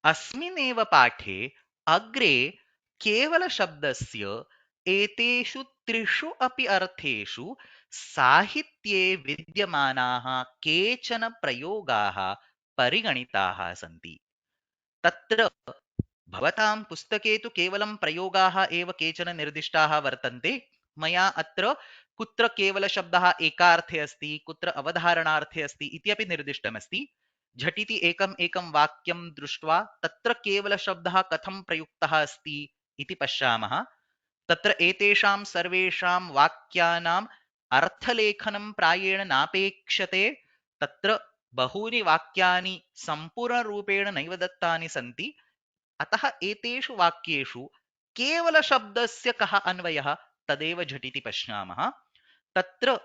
अस्मिन्नेव पाठे अग्रे केवलशब्दस्य एतेषु त्रिषु अपि अर्थेषु साहित्ये विद्यमानाः केचन प्रयोगाः परिगणिताः सन्ति। तत्र भवतां पुस्तके तु केवलं प्रयोगाः एव केचन निर्दिष्टाः वर्तन्ते। मया अत्र कुत्र केवलशब्दः एकार्थे अस्ति, कुत्र अवधारणार्थे अस्ति इत्यपि निर्दिष्टमस्ति। झटिति एकम् एकं वाक्यं दृष्ट्वा तत्र केवलशब्दः कथं प्रयुक्तः अस्ति इति पश्यामः। तत्र एतेषां सर्वेषां वाक्यानाम् अर्थलेखनं प्रायेण नापेक्षते। तत्र बहूनि वाक्यानि सम्पूर्णरूपेण नैव दत्तानि सन्ति। अतः एतेषु वाक्येषु केवलशब्दस्य कः अन्वयः तदेव झटिति पश्यामः। तत्र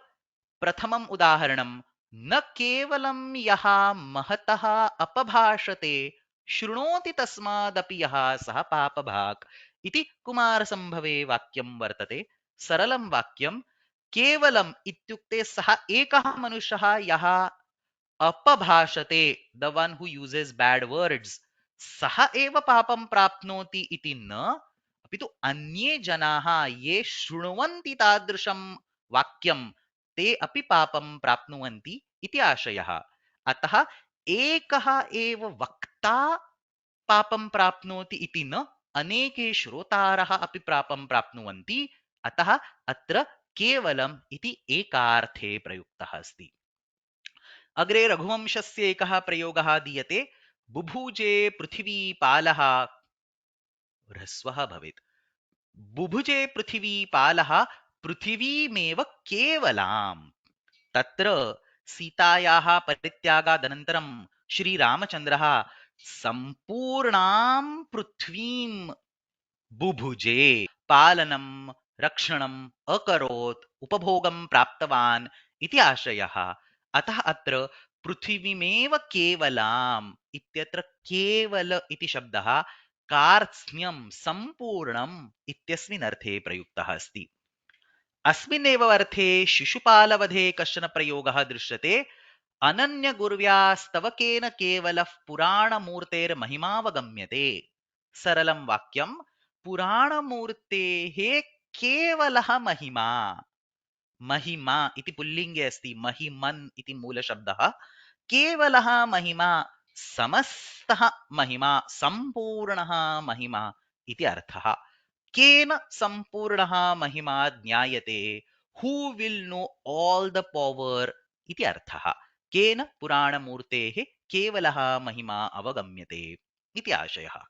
प्रथमम् उदाहरणं, न केवलं यः महतः अपभाषते शृणोति तस्मादपि यः सः पापभाक् इति कुमारसम्भवे वाक्यं वर्तते। सरलं वाक्यं। केवलम् इत्युक्ते सः एकः मनुष्यः यः अपभाषते, द वन हु यूजेस बैड वर्ड्स, सः एव पापं प्राप्नोति इति न, अपि तु अन्ये जनाः ये शृण्वन्ति तादृशं वाक्यं ते अपि पापं प्राप्नुवन्ति इति आशयः। अतः एकः एव वक्ता पापं प्राप्नोति इति न, अनेके श्रोतारः अपि पापं प्राप्नुवन्ति। अतः अत्र केवलम् इति एकार्थे प्रयुक्तः अस्ति। अग्रे रघुवंशस्य एकः प्रयोगः दीयते, बुभुजे पृथिवीपालः ह्रस्वः भवेत्। बुभुजे पृथिवीपालः पृथिवीमेव केवलाम्। तत्र सीतायाः परित्यागादनन्तरं श्रीरामचन्द्रः सम्पूर्णां पृथ्वीं बुभुजे, पालनं रक्षणम् अकरोत्, उपभोगं प्राप्तवान् इति आशयः। अतः अत्र पृथिवीमेव केवलाम् इत्यत्र केवल इति शब्दः कार्त्स्न्यं सम्पूर्णम् इत्यस्मिन् अर्थे प्रयुक्तः अस्ति। अस्मिन्नेव अर्थे शिशुपालवधे कश्चन प्रयोगः दृश्यते, अनन्यगुर्व्यास्तवकेन केवलः पुराणमूर्तेर्महिमावगम्यते। सरलं वाक्यं, पुराणमूर्तेः केवलः महिमा, महिमा इति पुल्लिङ्गे अस्ति, महिमन् इति मूलशब्दः, केवलः महिमा, समस्तः महिमा, सम्पूर्णः महिमा इति अर्थः। केन सम्पूर्णः महिमा ज्ञायते, हू will no all the power इति अर्थः। केन पुराणमूर्तेः केवलः महिमा अवगम्यते इति आशयः।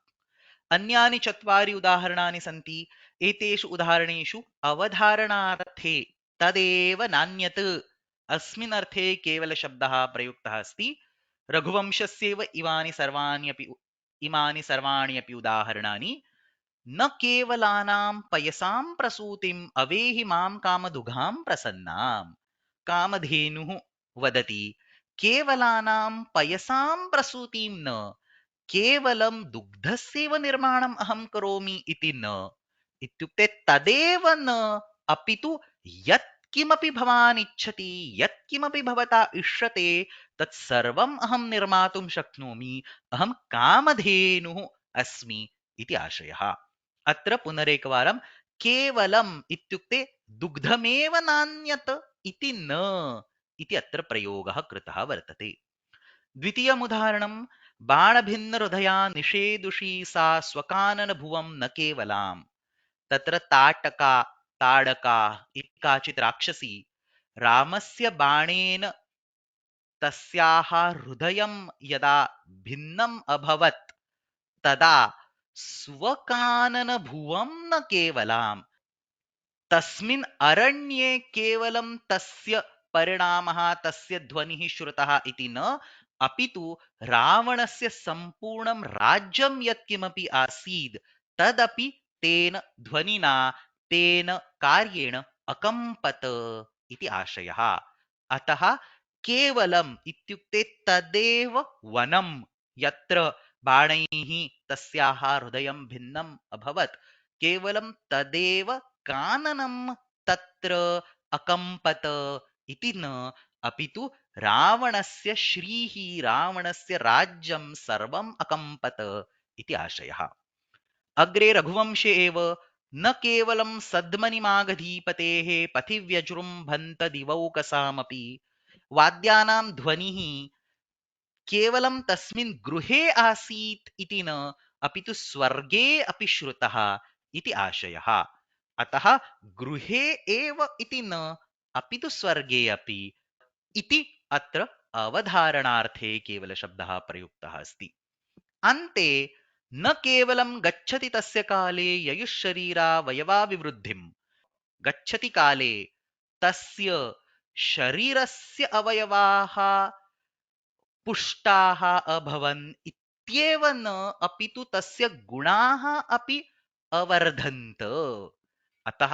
अन्यानि चत्वारि उदाहरणानि सन्ति। एतेषु उदाहरणेषु अवधारणार्थे तदेव नान्यत् अस्मिन् अर्थे केवलशब्दः प्रयुक्तः अस्ति। रघुवंशस्यैव इमानि सर्वाणि अपि उदाहरणानि न केवलानां पयसां प्रसूतिम् अवेहि मां कामदुघां प्रसन्नाम्। कामधेनुः वदति केवलानां पयसां प्रसूतिं न, केवलं दुग्धस्यैव निर्माणम् अहं करोमि इति न। इत्युक्ते तदेव न, अपि तु यत्किमपि भवान् इच्छति, यत्किमपि भवता इष्यते तत्सर्वम् अहं निर्मातुं शक्नोमि, अहं कामधेनुः अस्मि इति आशयः। अत्र पुनरेकवारं केवलम् इत्युक्ते दुग्धमेव नान्यत् इति न इति अत्र प्रयोगः कृतः वर्तते। द्वितीयम् उदाहरणं बाणभिन्नहृदया निषेदुषी सा स्वकाननभुवं न केवलाम्। तत्र ताडका इति काचित् राक्षसी रामस्य बाणेन तस्याः हृदयं यदा भिन्नम् अभवत् तदा स्वकाननभुवं न केवलाम्, तस्मिन् अरण्ये केवलं तस्य परिणामः, तस्य ध्वनिः श्रुतः इति न, अपि तु रावणस्य सम्पूर्णं राज्यं यत्किमपि आसीत् तदपि तेन ध्वनिना, तेन कार्येण अकम्पत इति आशयः। अतः केवलम् इत्युक्ते तदेव वनं यत्र बाणैः तस्याः हृदयं भिन्नम् अभवत्, केवलं तदेव काननं तत्र अकम्पत इति न, अपि तु रावणस्य श्रीः, रावणस्य राज्यं सर्वम् अकम्पत इति आशयः। अग्रे रघुवंशे एव न केवलं सद्मनिमागधीपतेः पथि व्यजृम्भन्त दिवौकसामपि वाद्यानां ध्वनिः केवलं तस्मिन् गृहे आसीत् इति न, अपि तु स्वर्गे अपि श्रुतः इति आशयः। अतः गृहे एव इति न, अपि तु स्वर्गे अपि इति अत्र अवधारणार्थे केवलशब्दः प्रयुक्तः अस्ति। अन्ते न केवलं गच्छति तस्य काले ययुःशरीरावयवाभिवृद्धिं, गच्छति काले तस्य शरीरस्य अवयवाः पुष्टाः अभवन् इत्येव न, अपि तु तस्य गुणाः अपि अवर्धन्त। अतः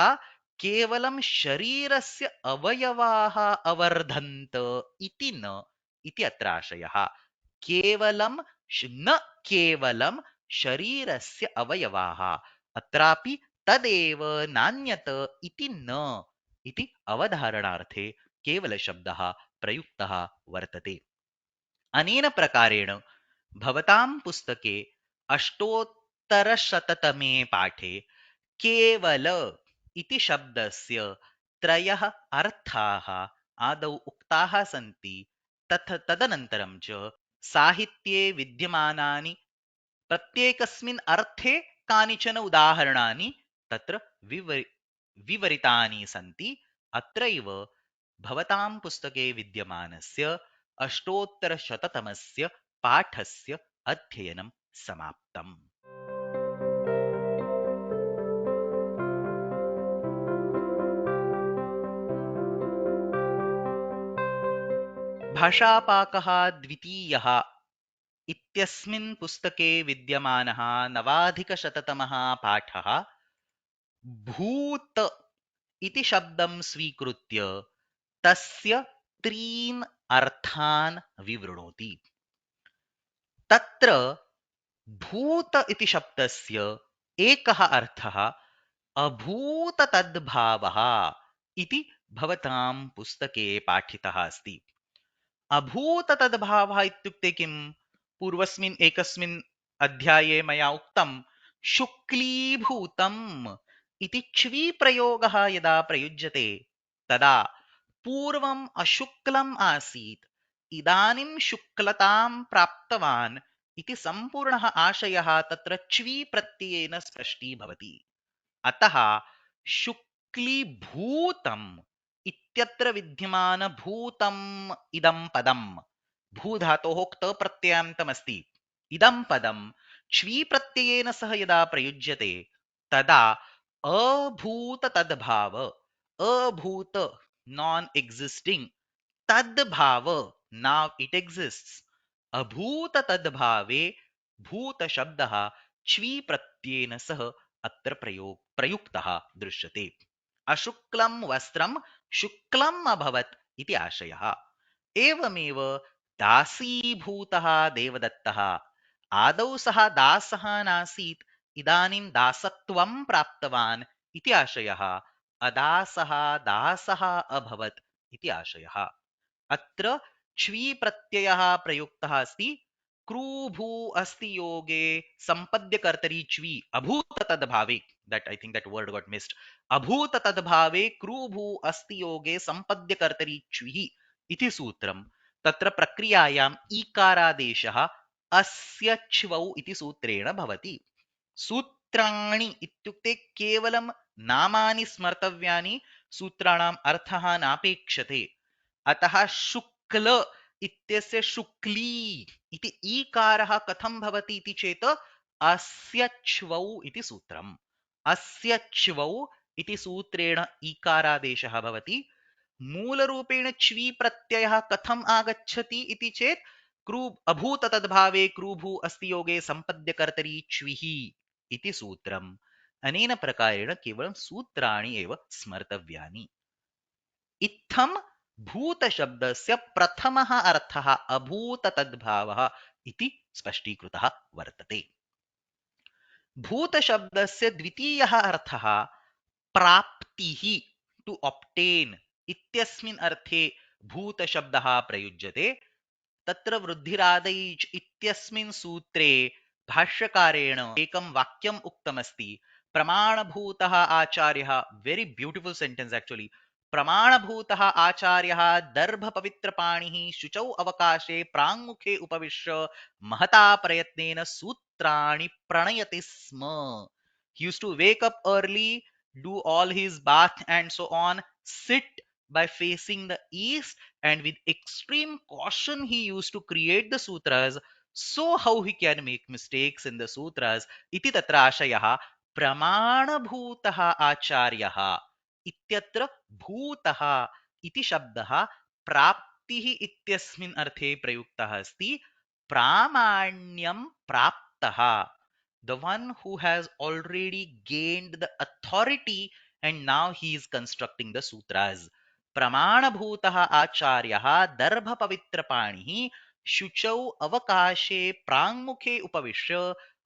केवलं शरीरस्य अवयवाः अवर्धन्त इति न इति अत्र आशयः। केवलं न केवलं शरीरस्य अवयवाः, अत्रापि तदेव नान्यत इति न इति अवधारणार्थे केवलशब्दः प्रयुक्तः वर्तते। अनेन प्रकारेण भवतां पुस्तके अष्टोत्तरशततमे पाठे केवल इति शब्दस्य त्रयः अर्थाः आदौ उक्ताः सन्ति। तदनन्तरं च साहित्ये विद्यमानानि प्रत्येकस्मिन् अर्थे कानिचन उदाहरणानि तत्र विवरितानि सन्ति। अत्रैव भवतां पुस्तके विद्यमानस्य अष्टोत्तरशततमस्य पाठस्य अध्ययनं समाप्तम्। भाषापाकः द्वितीयः इत्यस्मिन् पुस्तके विद्यमानः नवाधिकशततमः पाठः भूत इति शब्दं स्वीकृत्य तस्य त्रीन् अर्थान् विवृणोति। तत्र भूत इति शब्दस्य एकः अर्थः अभूततद्भावः इति भवतां पुस्तके पाठितः अस्ति। अभूततद्भावः इत्युक्ते किम्? पूर्वस्मिन् एकस्मिन् अध्याये मया उक्तं शुक्लीभूतम् इति क्ष्वी प्रयोगः यदा प्रयुज्यते तदा पूर्वम् अशुक्लम् आसीत्, इदानीं शुक्लतां प्राप्तवान् इति सम्पूर्णः आशयः तत्र क्ष्वी प्रत्ययेन स्पष्टीभवति। अतः शुक्लीभूतम् इत्यत्र विद्यमानभूतम् इदं पदं भूधातोः क्त प्रत्ययान्तमस्ति। इदं पदं च्वी प्रत्ययेन सह यदा प्रयुज्यते तदा अभूत तद्भाव, अभूत नॉन एक्सिस्टिंग, तद्भाव नाउ इट एक्सिस्ट्स, अभूत तद्भावे भूत शब्दः च्वी प्रत्ययेन सह अत्र प्रयुक्तः दृश्यते। अशुक्लं वस्त्रं शुक्लम् अभवत् इति आशयः। एवमेव दासीभूतः देवदत्तः, आदौ सः दासः नासीत्, इदानीं दासत्वं प्राप्तवान् इति आशयः। अदासः दासः अभवत् इति आशयः। अत्र च्वी प्रत्ययः प्रयुक्तः अस्ति। क्रूभू अस्ति योगे संपद्यकर्तरी च्वी अभूत तद्भावे, that I think that word got missed, अभूत तद्भावे क्रूभू अस्ति योगे संपद्यकर्तरी च्वी इति सूत्रम्। तत्र प्रक्रियायाम् ईकारादेशः अस्य च्वौ इति सूत्रेण भवति। सूत्राणि इत्युक्ते केवलं नामानि स्मर्तव्यानि, सूत्राणाम् अर्थः नापेक्षते। अतः शुक्ल इत्यस्य शुक्ली इति ईकारः कथं भवति इति चेत् अस्य च्वौ इति सूत्रम्। अस्य च्वौ इति सूत्रेण ईकारादेशः भवति। मूलरूपेण च्वी प्रत्ययः कथम् आगच्छति इति चेत् अभूत तद्भावे क्रूभू अस्ति योगे संपद्यकर्तरी च्विः इति सूत्रम्। अनेन प्रकारेण केवलं सूत्राणि एव स्मर्तव्यानि। इत्थं भूतशब्दस्य प्रथमः अर्थः अभूत तद्भावः इति स्पष्टीकृतः वर्तते। भूतशब्दस्य द्वितीयः अर्थः प्राप्तिः, टु ऑब्टेन इत्यस्मिन् अर्थे भूतशब्दः प्रयुज्यते। तत्र वृद्धिरादैच् इत्यस्मिन् सूत्रे भाष्यकारेण एकं वाक्यम् उक्तमस्ति, प्रमाणभूतः आचार्यः, वेरी ब्यूटिफुल सेंटेंस एक्चुअली, प्रमाणभूतः आचार्यः दर्भपवित्रपाणिः शुचौ अवकाशे प्राङ्मुखे उपविश्य महता प्रयत्नेन सूत्राणि प्रणयति स्म. He used to wake up early, do all his bath and so on, sit by facing the east, and with extreme caution he used to create the sutras. So how he can make mistakes in the sutras? Iti tatra ashayah pramanabhutah acharyah इत्यत्र भूतः इति शब्दः प्राप्तिः इत्यस्मिन् अर्थे प्रयुक्तः अस्ति। प्रामाण्यं प्राप्तः, the one who has already gained the authority and now he is constructing the sutras. प्रमाणभूतः आचार्यः दर्भपवित्रपाणिः शुचौ अवकाशे प्राङ्मुखे उपविश्य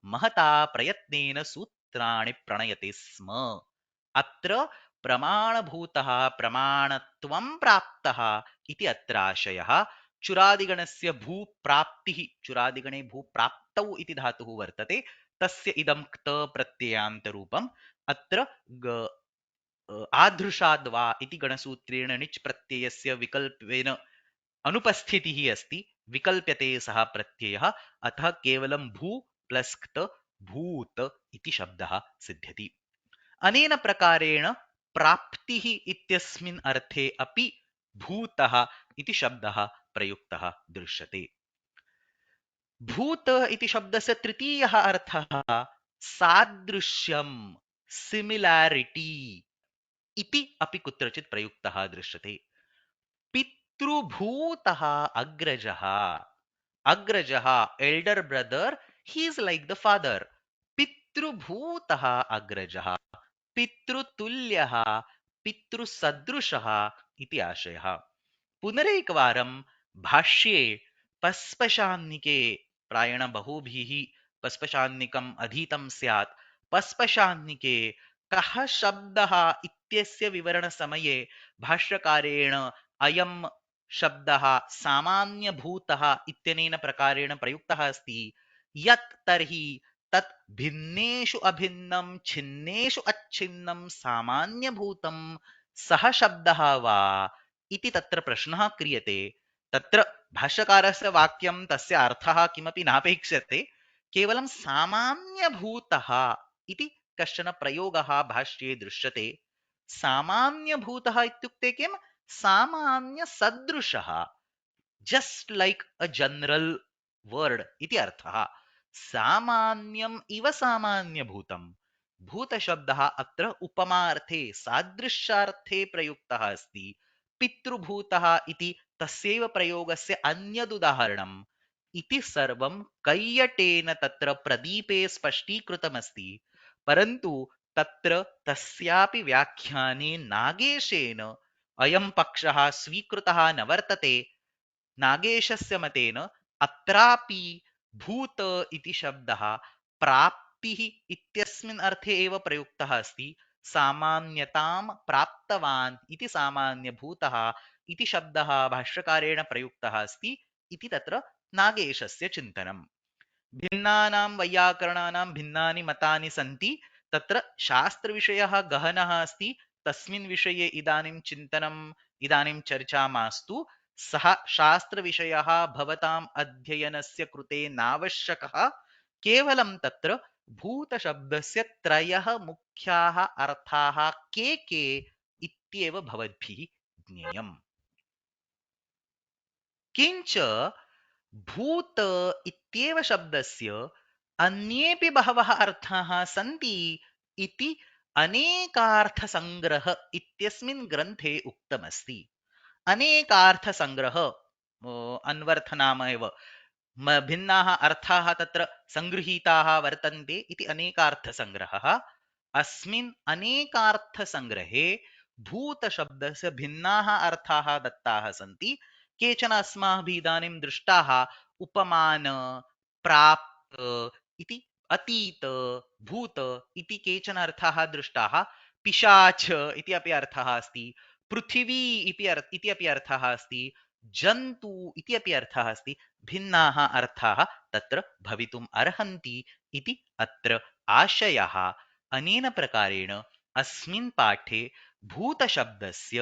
महता प्रयत्नेन सूत्राणि प्रणयते स्म। अत्र प्रमाणभूतः प्रमाणत्वं प्राप्तः इति अत्र आशयः। चुरादिगणस्य भूप्राप्तिः, चुरादिगणे भूप्राप्तौ इति धातुः वर्तते, तस्य इदं क्त प्रत्ययान्तरूपम्। अत्र आधृषाद्वा इति गणसूत्रेण निच् प्रत्ययस्य विकल्पेन अनुपस्थितिः अस्ति, विकल्प्यते सः प्रत्ययः, अतः केवलं भू प्लस् क्त भूत इति शब्दः सिद्ध्यति। अनेन प्रकारेण प्राप्तिः इत्यस्मिन् अर्थे अपि भूतः इति शब्दः प्रयुक्तः दृश्यते। भूत इति शब्दस्य तृतीयः अर्थः सादृश्यं, सिमिलैरिटी इति अपि कुत्रचित् प्रयुक्तः दृश्यते। पितृभूतः अग्रजः, अग्रजः Elder brother, he is like the father. पितृभूतः अग्रजः, पितृतुल्यः, पितृसदृशः इति आशयः। पुनरेकवारं भाष्ये पस्पशान्निके, प्रायेण बहुभिः पस्पशान्निकम् अधीतं स्यात्, पस्पशान्निके कः शब्दः इत्यस्य विवरणसमये भाष्यकारेण अयं शब्दः सामान्यभूतः इत्यनेन प्रकारेण प्रयुक्तः अस्ति, यत् तर्हि तत् भिन्नेषु अभिन्नं छिन्नेषु अच्छिन्नं सामान्यभूतं सः शब्दः वा इति तत्र प्रश्नः क्रियते। तत्र भाष्यकारस्य वाक्यं तस्य अर्थः किमपि नापेक्षते, केवलं सामान्यभूतः इति कश्चन प्रयोगः भाष्ये दृश्यते। सामान्यभूतः इत्युक्ते किं? सामान्यसदृशः, just like a general word इति अर्थः। सामान्यम् इव सामान्यभूतम्। भूतशब्दः अत्र उपमार्थे सादृश्यार्थे प्रयुक्तः अस्ति। पितृभूतः इति तस्यैव प्रयोगस्य अन्यदुदाहरणम् इति सर्वं कैयटेन तत्र प्रदीपे स्पष्टीकृतमस्ति। परन्तु तत्र तस्यापि व्याख्याने नागेशेन अयं पक्षः स्वीकृतः न वर्तते। नागेशस्य मतेन अत्रापि भूत इति शब्दः प्राप्तिः इत्यस्मिन् अर्थे एव प्रयुक्तः अस्ति। सामान्यतां प्राप्तवान् इति सामान्यभूतः इति शब्दः भाष्यकारेण प्रयुक्तः अस्ति इति तत्र नागेशस्य चिन्तनम्। भिन्नानां वैयाकरणानां भिन्नानि मतानि सन्ति। तत्र शास्त्रविषयः गहनः अस्ति। तस्मिन् विषये इदानीं चिन्तनम्, इदानीं चर्चा मास्तु। सः शास्त्रविषयः भवताम् अध्ययनस्य कृते नावश्यकः। केवलं तत्र भूतशब्दस्य त्रयः मुख्याः अर्थाः के इत्येव भवद्भिः ज्ञेयम्। किञ्च भूत इत्येव शब्दस्य अन्येपि बहवः अर्थाः सन्ति इति अनेकार्थसङ्ग्रह इत्यस्मिन् ग्रन्थे उक्तमस्ति। अनेकार्थसङ्ग्रह अन्वर्थ नाम एव भिन्नाः अर्थाः तत्र सङ्गृहीताः वर्तन्ते इति अनेकार्थसङ्ग्रहः। अस्मिन् अनेकार्थसङ्ग्रहे भूतशब्दस्य भिन्नाः अर्थाः दत्ताः सन्ति। केचन अस्माभिः इदानीं दृष्टाः उपमान, प्राप्त इति, अतीत, भूत इति केचन अर्थाः दृष्टाः। पिशाच इति अपि अर्थः अस्ति। पृथिवी इति अपि अर्थः अस्ति। जन्तु इति अपि अर्थः अस्ति। भिन्नाः अर्थाः तत्र भवितुम् अर्हन्ति इति अत्र आशयः। अनेन प्रकारेण अस्मिन् पाठे भूतशब्दस्य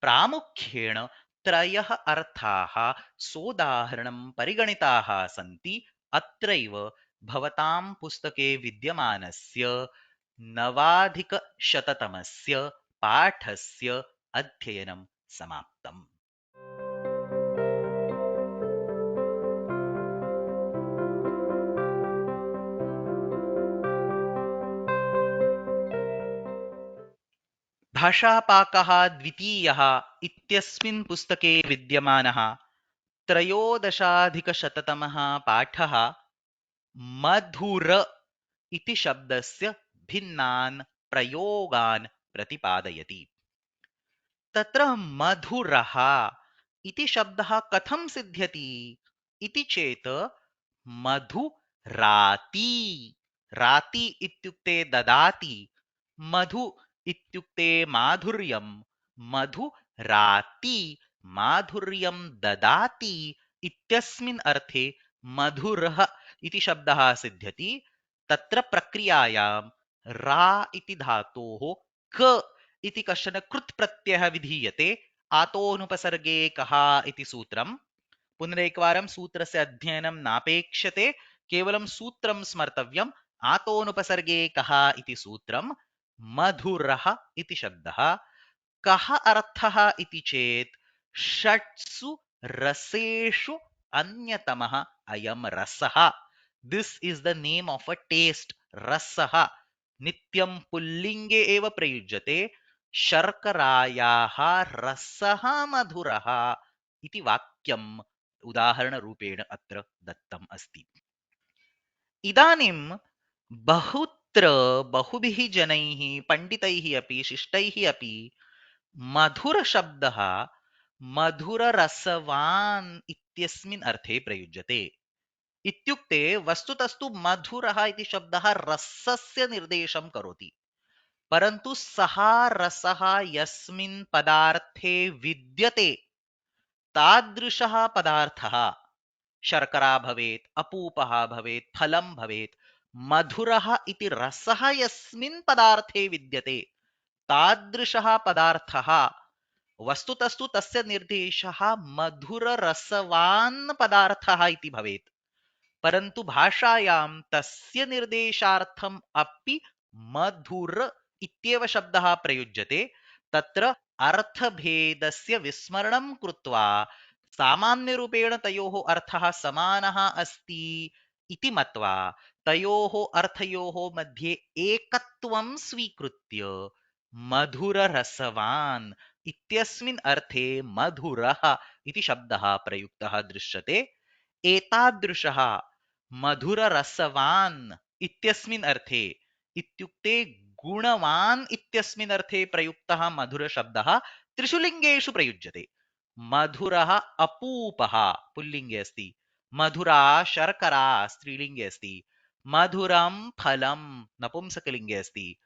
प्रामुख्येन त्रयः अर्थाः सोदाहरणं परिगणिताः सन्ति। अत्रैव भवतां पुस्तके विद्यमानस्य नवाधिकशततमस्य पाठस्य अध्ययनं समाप्तम्। भाषापाकः द्वितीयः इत्यस्मिन् पुस्तके विद्यमानः त्रयोदशाधिकशततमः पाठः मधुर इति शब्दस्य भिन्नान् प्रयोगान् प्रतिपादयति। तत्र मधुरः इति शब्दः कथं सिद्ध्यति इति चेत् मधुराति, राति इत्युक्ते ददाति, मधु इत्युक्ते माधुर्यं, मधुराति माधुर्यं ददाति इत्यस्मिन् अर्थे मधुरः इति शब्दः सिद्ध्यति। तत्र प्रक्रियायां रा इति धातोः क इति कश्चन कृत् प्रत्ययः विधीयते। आतोऽनुपसर्गे कः इति सूत्रम्। पुनरेकवारं सूत्रस्य अध्ययनं नापेक्ष्यते, केवलं सूत्रं स्मर्तव्यम्। आतोऽनुपसर्गे कः इति सूत्रम्। मधुरः इति शब्दः कः अर्थः इति चेत् षट्सु रसेषु अन्यतमः अयं रसः। This is the name of a test, रसः। नित्यं पुल्लिङ्गे एव प्रयुज्यते। शर्करायाः रसः मधुरः इति वाक्यम् उदाहरणरूपेण अत्र दत्तम् अस्ति। इदानीं बहुत्र बहुभिः जनैः पण्डितैः अपि शिष्टैः अपि मधुरशब्दः मधुररसवान् इत्यस्मिन् अर्थे प्रयुज्यते। इत्युक्ते वस्तुतस्तु मधुरः इति शब्दः रसस्य निर्देशं करोति। परन्तु सः रसः यस्मिन् पदार्थे विद्यते तादृशः पदार्थः शर्करा भवेत्, अपूपः भवेत्, फलं भवेत्, मधुरः इति रसः यस्मिन् पदार्थे विद्यते तादृशः पदार्थः वस्तुतस्तु तस्य निर्देशः मधुररसवान् पदार्थः इति भवेत्। परन्तु भाषायां तस्य निर्देशार्थम् अपि मधुर इत्येव शब्दः प्रयुज्यते। तत्र अर्थभेदस्य विस्मरणं कृत्वा सामान्यरूपेण तयोः अर्थः समानः अस्ति इति मत्वा तयोः अर्थयोः मध्ये एकत्वं स्वीकृत्य मधुररसवान् इत्यस्मिन् अर्थे मधुरः इति शब्दः प्रयुक्तः दृश्यते। एतादृशः मधुररसवान् इत्यस्मिन् अर्थे इत्युक्ते गुणवान् इत्यस्मिन् अर्थे प्रयुक्तः मधुरशब्दः त्रिषु लिङ्गेषु प्रयुज्यते। मधुरः अपूपः पुल्लिङ्गे अस्ति, मधुरा शर्करा स्त्रीलिङ्गे अस्ति, मधुरं फलं नपुंसकलिङ्गे अस्ति,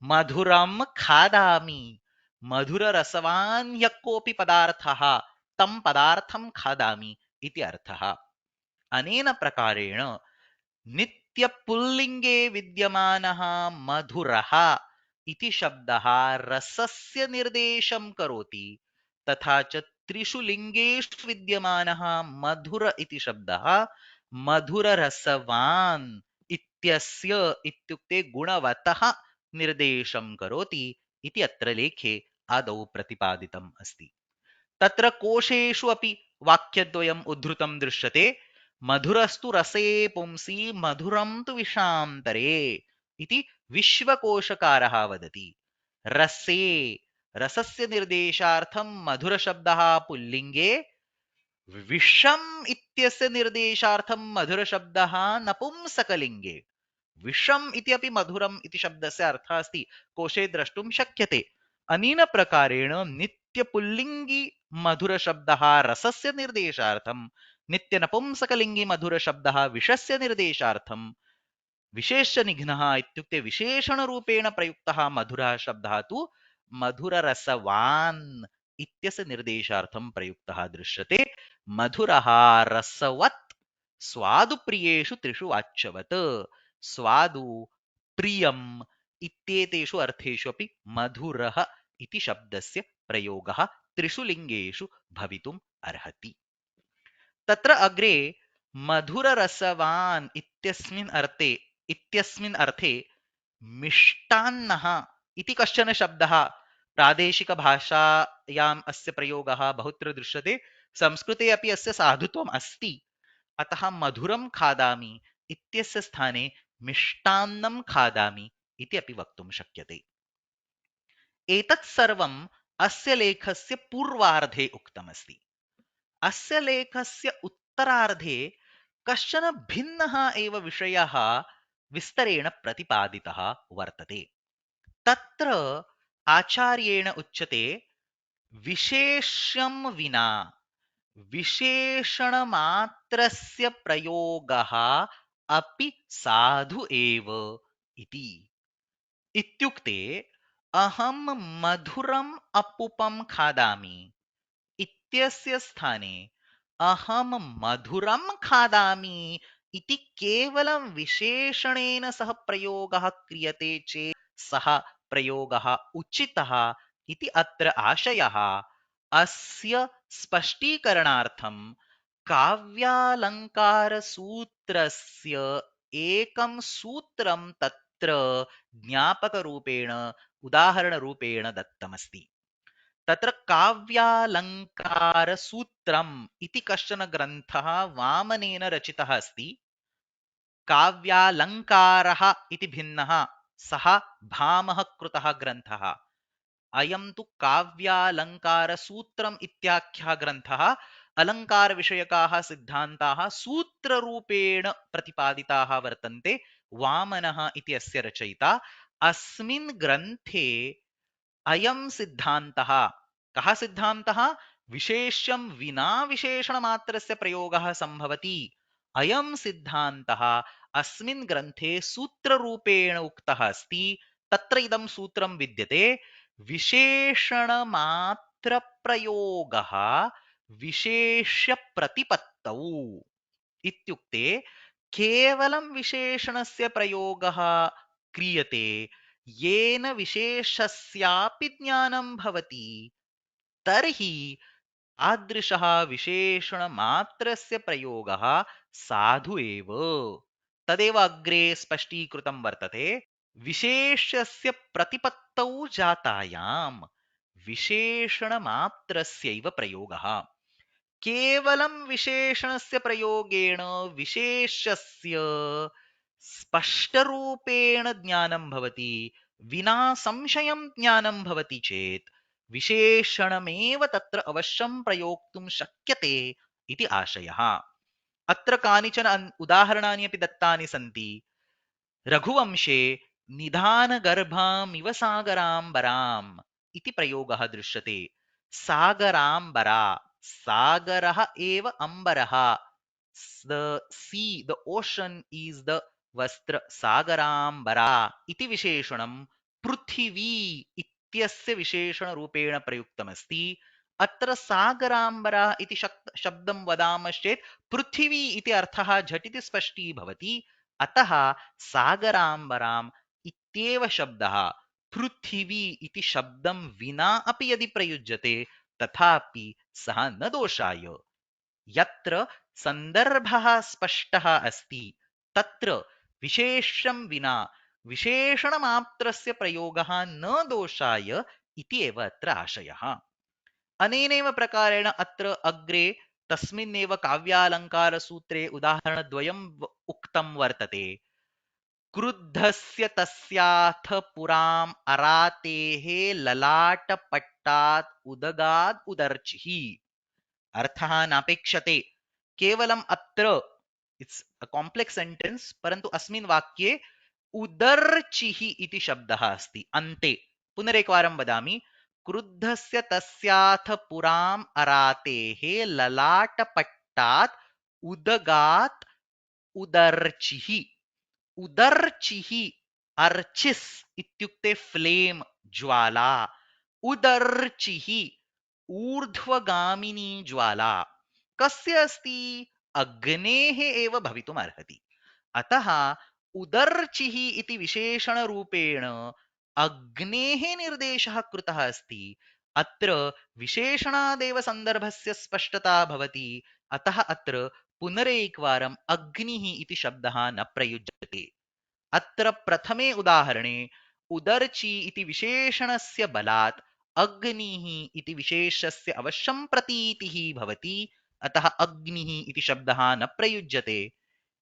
मधुरं खादामि, मधुररसवान् यः कोऽपि पदार्थः तं पदार्थं खादामि इति अर्थः। अनेन प्रकारेण नित्यपुल्लिङ्गे विद्यमानः मधुरः इति शब्दः रसस्य निर्देशं करोति, तथा च त्रिषु लिङ्गेषु विद्यमानः मधुर इति शब्दः मधुररसवान् इत्यस्य इत्युक्ते गुणवतः निर्देशं करोति इति अत्र लेखे आदौ प्रतिपादितम् अस्ति। तत्र कोशेषु अपि वाक्यद्वयम् उद्धृतं दृश्यते। मधुरस्तु रसे पुंसि मधुरं तु विषान्तरे इति विश्वकोशकारः वदति। रसे रसस्य निर्देशार्थं मधुरशब्दः पुल्लिङ्गे, विषम् इत्यस्य निर्देशार्थं मधुरशब्दः नपुंसकलिङ्गे। विषम् इति अपि मधुरम् इति शब्दस्य अर्थः अस्ति, कोशे द्रष्टुं शक्यते। अनेन प्रकारेण नित्यपुल्लिङ्गी मधुरशब्दः रसस्य निर्देशार्थं, नित्यनपुंसकलिङ्गी मधुरशब्दः विषस्य निर्देशार्थं, विशेषनिघ्नः इत्युक्ते विशेषणरूपेण प्रयुक्तः मधुरः शब्दः तु मधुररसवान् इत्यस्य निर्देशार्थं प्रयुक्तः दृश्यते। मधुरः रसवत् स्वादुप्रियेषु त्रिषु वाच्यवत्। स्वादु प्रियम् इत्येतेषु अर्थेषु अपि मधुरः इति शब्दस्य प्रयोगः त्रिषु लिङ्गेषु भवितुम् अर्हति। तत्र अग्रे मधुररसवान् इत्यस्मिन् अर्थे मिष्टान्नः इति कश्चन शब्दः प्रादेशिकभाषायाम् अस्य प्रयोगः बहुत्र दृश्यते। संस्कृते अपि अस्य साधुत्वम् अस्ति। अतः मधुरं खादामि इत्यस्य स्थाने मिष्टान्नं खादामि इति अपि वक्तुं शक्यते। एतत् सर्वम् अस्य लेखस्य पूर्वार्धे उक्तमस्ति। अस्य लेखस्य उत्तरार्धे कश्चन भिन्नः एव विषयः विस्तरेण प्रतिपादितः वर्तते। तत्र आचार्येण उच्यते विशेष्यं विना विशेषणमात्रस्य प्रयोगः अपि साधु एव इति। इत्युक्ते अहं मधुरम् अपूपं खादामि इत्यस्य स्थाने अहं मधुरं खादामि इति केवलं विशेषणेन सह प्रयोगः क्रियते चेत् सः प्रयोगः उचितः इति अत्र आशयः। अस्य स्पष्टीकरणार्थं काव्यालङ्कारसूत्रस्य एकं सूत्रं तत्र ज्ञापकरूपेण उदाहरणरूपेण दत्तमस्ति। तत्र काव्यालङ्कारसूत्रम् इति कश्चन ग्रन्थः वामनेन रचितः अस्ति। काव्यालङ्कारः इति भिन्नः, सः भामः कृतः ग्रन्थः। अयं तु काव्यालङ्कारसूत्रम् इत्याख्यः ग्रन्थः अलङ्कारविषयकाः सिद्धान्ताः सूत्ररूपेण प्रतिपादिताः वर्तन्ते। वामनः इति अस्य रचयिता। अस्मिन् ग्रन्थे अयं सिद्धान्तः, कः सिद्धान्तः? विशेष्यं विना विशेषणमात्रस्य प्रयोगः सम्भवति। अयं सिद्धान्तः अस्मिन् ग्रन्थे सूत्ररूपेण उक्तः अस्ति। तत्र इदं सूत्रं विद्यते, विशेषणमात्रप्रयोगः विशेष्यप्रतिपत्तौ। इत्युक्ते केवलं विशेषणस्य प्रयोगः क्रियते येन विशेषस्यापि ज्ञानं भवति, तर्हि तादृशः विशेषणमात्रस्य प्रयोगः साधु एव। तदेव अग्रे स्पष्टीकृतं वर्तते। विशेषस्य प्रतिपत्तौ जातायां विशेषणमात्रस्यैव प्रयोगः। केवलं विशेषणस्य प्रयोगेण विशेषस्य स्पष्टरूपेण ज्ञानं भवति, विना संशयं ज्ञानं भवति चेत् विशेषणमेव तत्र अवश्यं प्रयोक्तुं शक्यते इति आशयः। अत्र कानिचन उदाहरणानि अपि दत्तानि सन्ति। रघुवंशे निधानगर्भामिव सागराम्बराम् इति प्रयोगः दृश्यते। सागराम्बरा, सागरः एव अम्बरः, the sea, the ocean is the वस्त्र, सागराम्बरा इति विशेषणं पृथिवी इत्यस्य विशेषणरूपेण प्रयुक्तमस्ति। अत्र सागराम्बरा इति शब्दं वदामश्चेत् पृथिवी इति अर्थः झटिति स्पष्टीभवति। अतः सागराम्बराम् इत्येव शब्दः पृथिवी इति शब्दं विना अपि यदि प्रयुज्यते तथापि सः न दोषाय। यत्र सन्दर्भः स्पष्टः अस्ति तत्र विशेषं विना विशेषणमात्रस्य प्रयोगः न दोषाय इति एव अत्र आशयः। अनेनैव प्रकारेण अत्र अग्रे तस्मिन्नेव काव्यालङ्कारसूत्रे उदाहरणद्वयम् उक्तं वर्तते। क्रुद्धस्य तस्याथ पुराम् अरातेः ललाटपट्टात् उदगाद् उदर्चिः। अर्थः नापेक्षते। केवलम् अत्र इट्स् अ कॉम्प्लेक्स सेंटेंस, परन्तु अस्मिन् वाक्ये उदर्चिः इति शब्दः अस्ति अन्ते। पुनरेकवारं वदामि। क्रुद्धस्य तस्याथ पुराम् अरातेः ललाटपट्टात् उदगात् उदर्चिः। उदर्चिः, अर्चिस् इत्युक्ते फ्लेम, ज्वाला। उदर्चिः ऊर्ध्वगामिनी ज्वाला। कस्य अस्ति? अग्नेः एव भवितुम् अर्हति। अतः उदर्चिः इति विशेषणरूपेण अग्नेः निर्देशः कृतः अस्ति। अत्र विशेषणादेव सन्दर्भस्य स्पष्टता भवति। अतः अत्र पुनरेकवारम् अग्निः इति शब्दः न प्रयुज्यते। अत्र प्रथमे उदाहरणे उदर्ची इति विशेषणस्य बलात् अग्निः इति विशेषस्य अवश्यं प्रतीतिः भवति। अतः अग्निः इति शब्दः न प्रयुज्यते।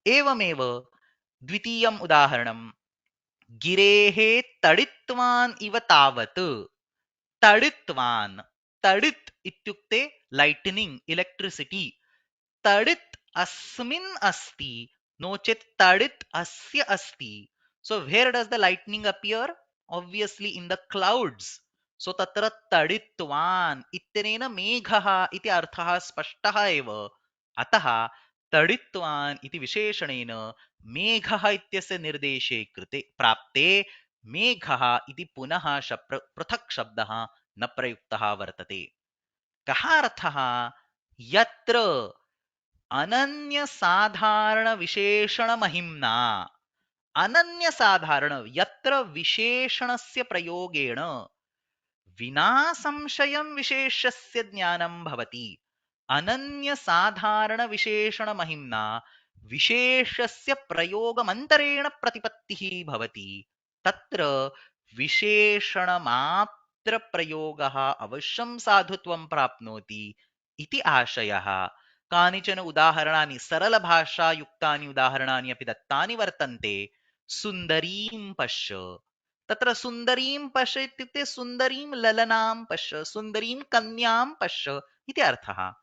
एवमेव द्वितीयम् उदाहरणं गिरेः तडित्वान् इव तावत्। तडित्वान्, तडित् इत्युक्ते लाइटनिंग, इलेक्ट्रिसिटी। तडित् अस्मिन् अस्ति, नो चेत् तडित् अस्य अस्ति। So where does the lightning appear? Obviously in the clouds. So तत्र तडित्वान् इत्यनेन मेघः इति अर्थः स्पष्टः एव। अतः तडित्वान् इति विशेषणेन मेघः इत्यस्य निर्देशे कृते प्राप्ते मेघः इति पुनः पृथक् शब्दः न प्रयुक्तः वर्तते। कः अर्थः? यत्र अनन्य साधारण विशेषण महिम्ना, अनन्य साधारण, यत्र विशेषणस्य प्रयोगेण विना संशयं विशेषस्य ज्ञानं भवति। अनन्य साधारण विशेषण महिम्ना विशेषस्य प्रयोगमन्तरेण प्रतिपत्तिः भवति। तत्र विशेषणमात्र प्रयोगः अवश्यं साधुत्वं प्राप्नोति इति आशयः। कानिचन उदाहरणानि, सरलभाषायुक्तानि उदाहरणानि अपि दत्तानि वर्तन्ते। सुन्दरीं पश्य। तत्र सुन्दरीं पश्य इत्युक्ते सुन्दरीं ललनां पश्य, सुन्दरीं कन्यां पश्य इति अर्थः।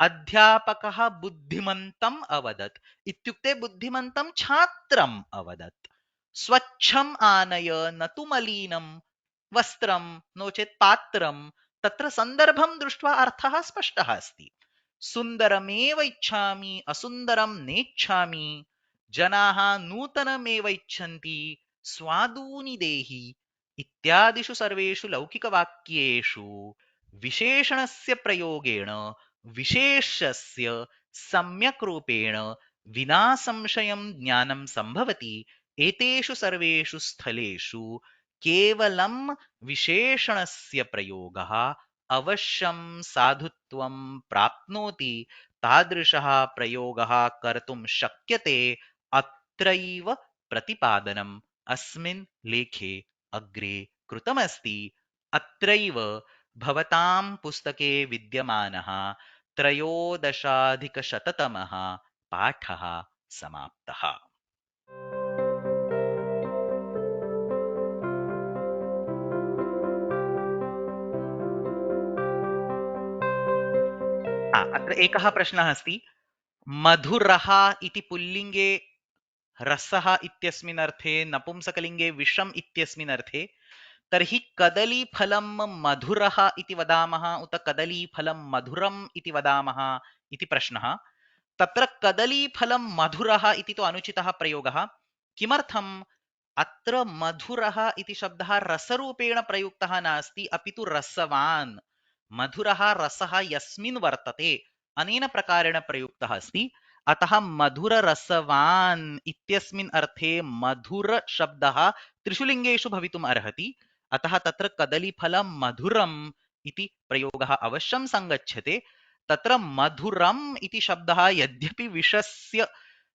अध्यापकः बुद्धिमन्तम् अवदत् इत्युक्ते बुद्धिमन्तं छात्रम् अवदत्। स्वच्छम् आनय न तु मलिनं वस्त्रं नो चेत् पात्रं। तत्र सन्दर्भं दृष्ट्वा अर्थः स्पष्टः अस्ति। सुन्दरमेव इच्छामि असुन्दरं नेच्छामि। जनाः नूतनमेव इच्छन्ति स्वादूनि देहि इत्यादिषु सर्वेषु लौकिकवाक्येषु विशेषणस्य प्रयोगेण विशेषस्य सम्यक् रूपेण विना संशयं ज्ञानं संभवति। एतेषु सर्वेषु स्थलेषु केवलं विशेषणस्य प्रयोगः अवश्यं साधुत्वं प्राप्नोति। तादृशः प्रयोगः कर्तुं शक्यते। अत्रैव प्रतिपादनम् अस्मिन् लेखे अग्रे कृतमस्ति। अत्रैव भवतां पुस्तके विद्यमानः त्रयोदशाधिकशततमः पाठः समाप्तः। अत्र एकः प्रश्नः अस्ति, मधुरः इति पुल्लिङ्गे रसः इत्यस्मिन् अर्थे, नपुंसकलिङ्गे विषम् इत्यस्मिन् अर्थे, तर्हि कदलीफलं मधुरः इति वदामः उत कदलीफलं मधुरम् इति वदामः इति प्रश्नः। तत्र कदलीफलं मधुरः इति तु अनुचितः प्रयोगः। किमर्थम्? अत्र मधुरः इति शब्दः रसरूपेण प्रयुक्तः नास्ति, अपि तु रसवान्। मधुरः रसः यस्मिन् वर्तते अनेन प्रकारेण प्रयुक्तः अस्ति। अतः मधुररसवान् इत्यस्मिन् अर्थे मधुर शब्दः त्रिषु लिङ्गेषु भवितुम् अर्हति। अतः तत्र कदलीफलं मधुरम् इति प्रयोगः अवश्यं सङ्गच्छते। तत्र मधुरम् इति शब्दः यद्यपि विषस्य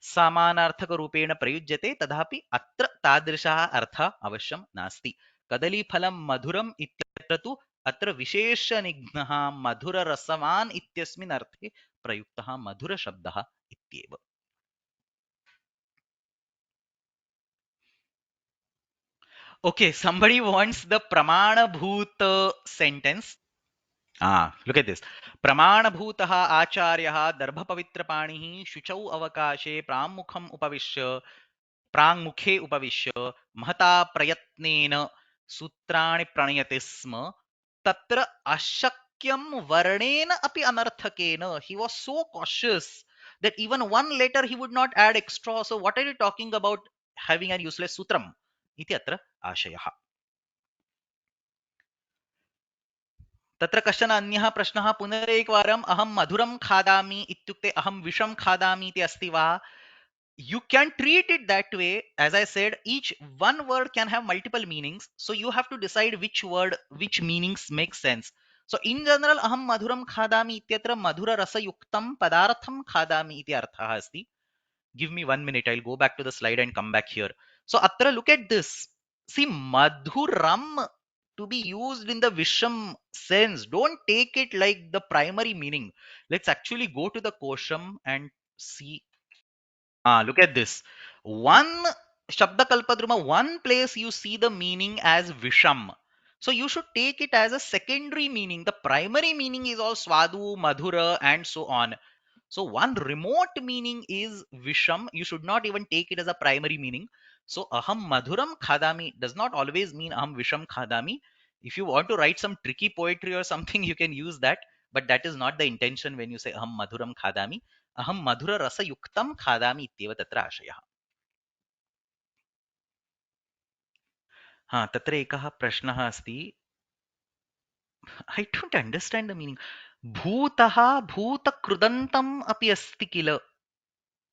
समानार्थकरूपेण प्रयुज्यते, तथापि अत्र तादृशः अर्थः अवश्यं नास्ति। कदलीफलं मधुरम् इत्यत्र तु अत्र विशेषनिघ्नः मधुररसवान् इत्यस्मिन् अर्थे प्रयुक्तः मधुरशब्दः इत्येव। Okay, somebody wants the Pramanabhut sentence. Look at this. Pramanabhutah Acharyah Darbhapavitra Shuchau Avakashe Pramukham Upavishya प्राङ्मुखे उपविश्य महता प्रयत्नेन सूत्राणि प्रणयते स्म तत्र अशक्यं वर्णेन अपि अनर्थकेन. He was so cautious that even one letter he would not add extra. So what are you talking about having a useless sutram इति अत्र आशयः. तत्र कश्चन अन्यः प्रश्नः पुनरेकवारम् अहं मधुरं खादामि इत्युक्ते अहं विषं खादामि इति अस्ति वा? You can treat it that way. As I said, each one word can have multiple meanings, so you have to decide which word, which meanings make sense. So in general aham madhuram khadami ityatra madhura rasa yuktam padartham khadami iti arthah asti. Give me 1 minute, I'll go back to the slide and come back here. So atra, look at this. See, madhuram to be used in the visham sense, don't take it like the primary meaning. Let's actually go to the kosham and see. Look at this. One Shabda Kalpadruma, one place you see the meaning as Visham. So you should take it as a secondary meaning. The primary meaning is all Swadu, Madhura, and so on. So one remote meaning is Visham. You should not even take it as a primary meaning. So Aham Madhuram Khadami does not always mean Aham Visham Khadami. If you want to write some tricky poetry or something, you can use that. But that is not the intention when you say Aham Madhuram Khadami. अहं मधुररसयुक्तं खादामि इत्येव तत्र आशयः. तत्र एकः प्रश्नः अस्ति. I don't understand the meaning. भूतः भूतकृदन्तम् अपि अस्ति किल.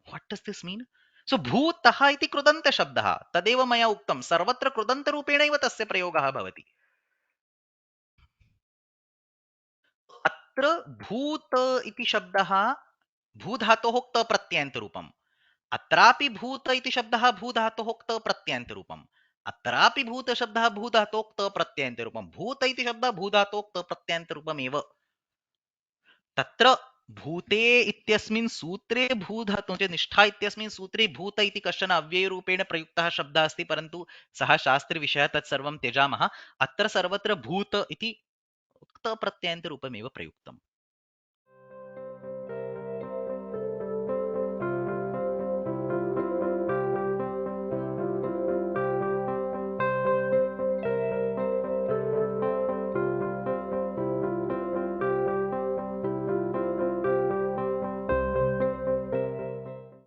What does this mean? So भूतः इति कृदन्तशब्दः तदेव मया उक्तं सर्वत्र कृदन्तरूपेणैव तस्य प्रयोगः भवति. अत्र भूत इति शब्दः भूधातोः क्तप्रत्ययान्तरूपम्. अत्रापि भूत इति शब्दः भूधातोः क्तप्रत्ययान्तरूपम्. अत्रापि भूतशब्दः भूधातोः क्तप्रत्ययान्तरूपम्. भूत इति शब्दः भूधातोः क्तप्रत्ययान्तरूपमेव. तत्र भूते इत्यस्मिन् सूत्रे भूधातु निष्ठा इत्यस्मिन् सूत्रे भूत इति कश्चन अव्ययरूपेण प्रयुक्तः शब्दः अस्ति, परन्तु सः शास्त्रिविषयः तत्सर्वं त्यजामः. अत्र सर्वत्र भूत इति क्तप्रत्ययान्तरूपमेव प्रयुक्तम्.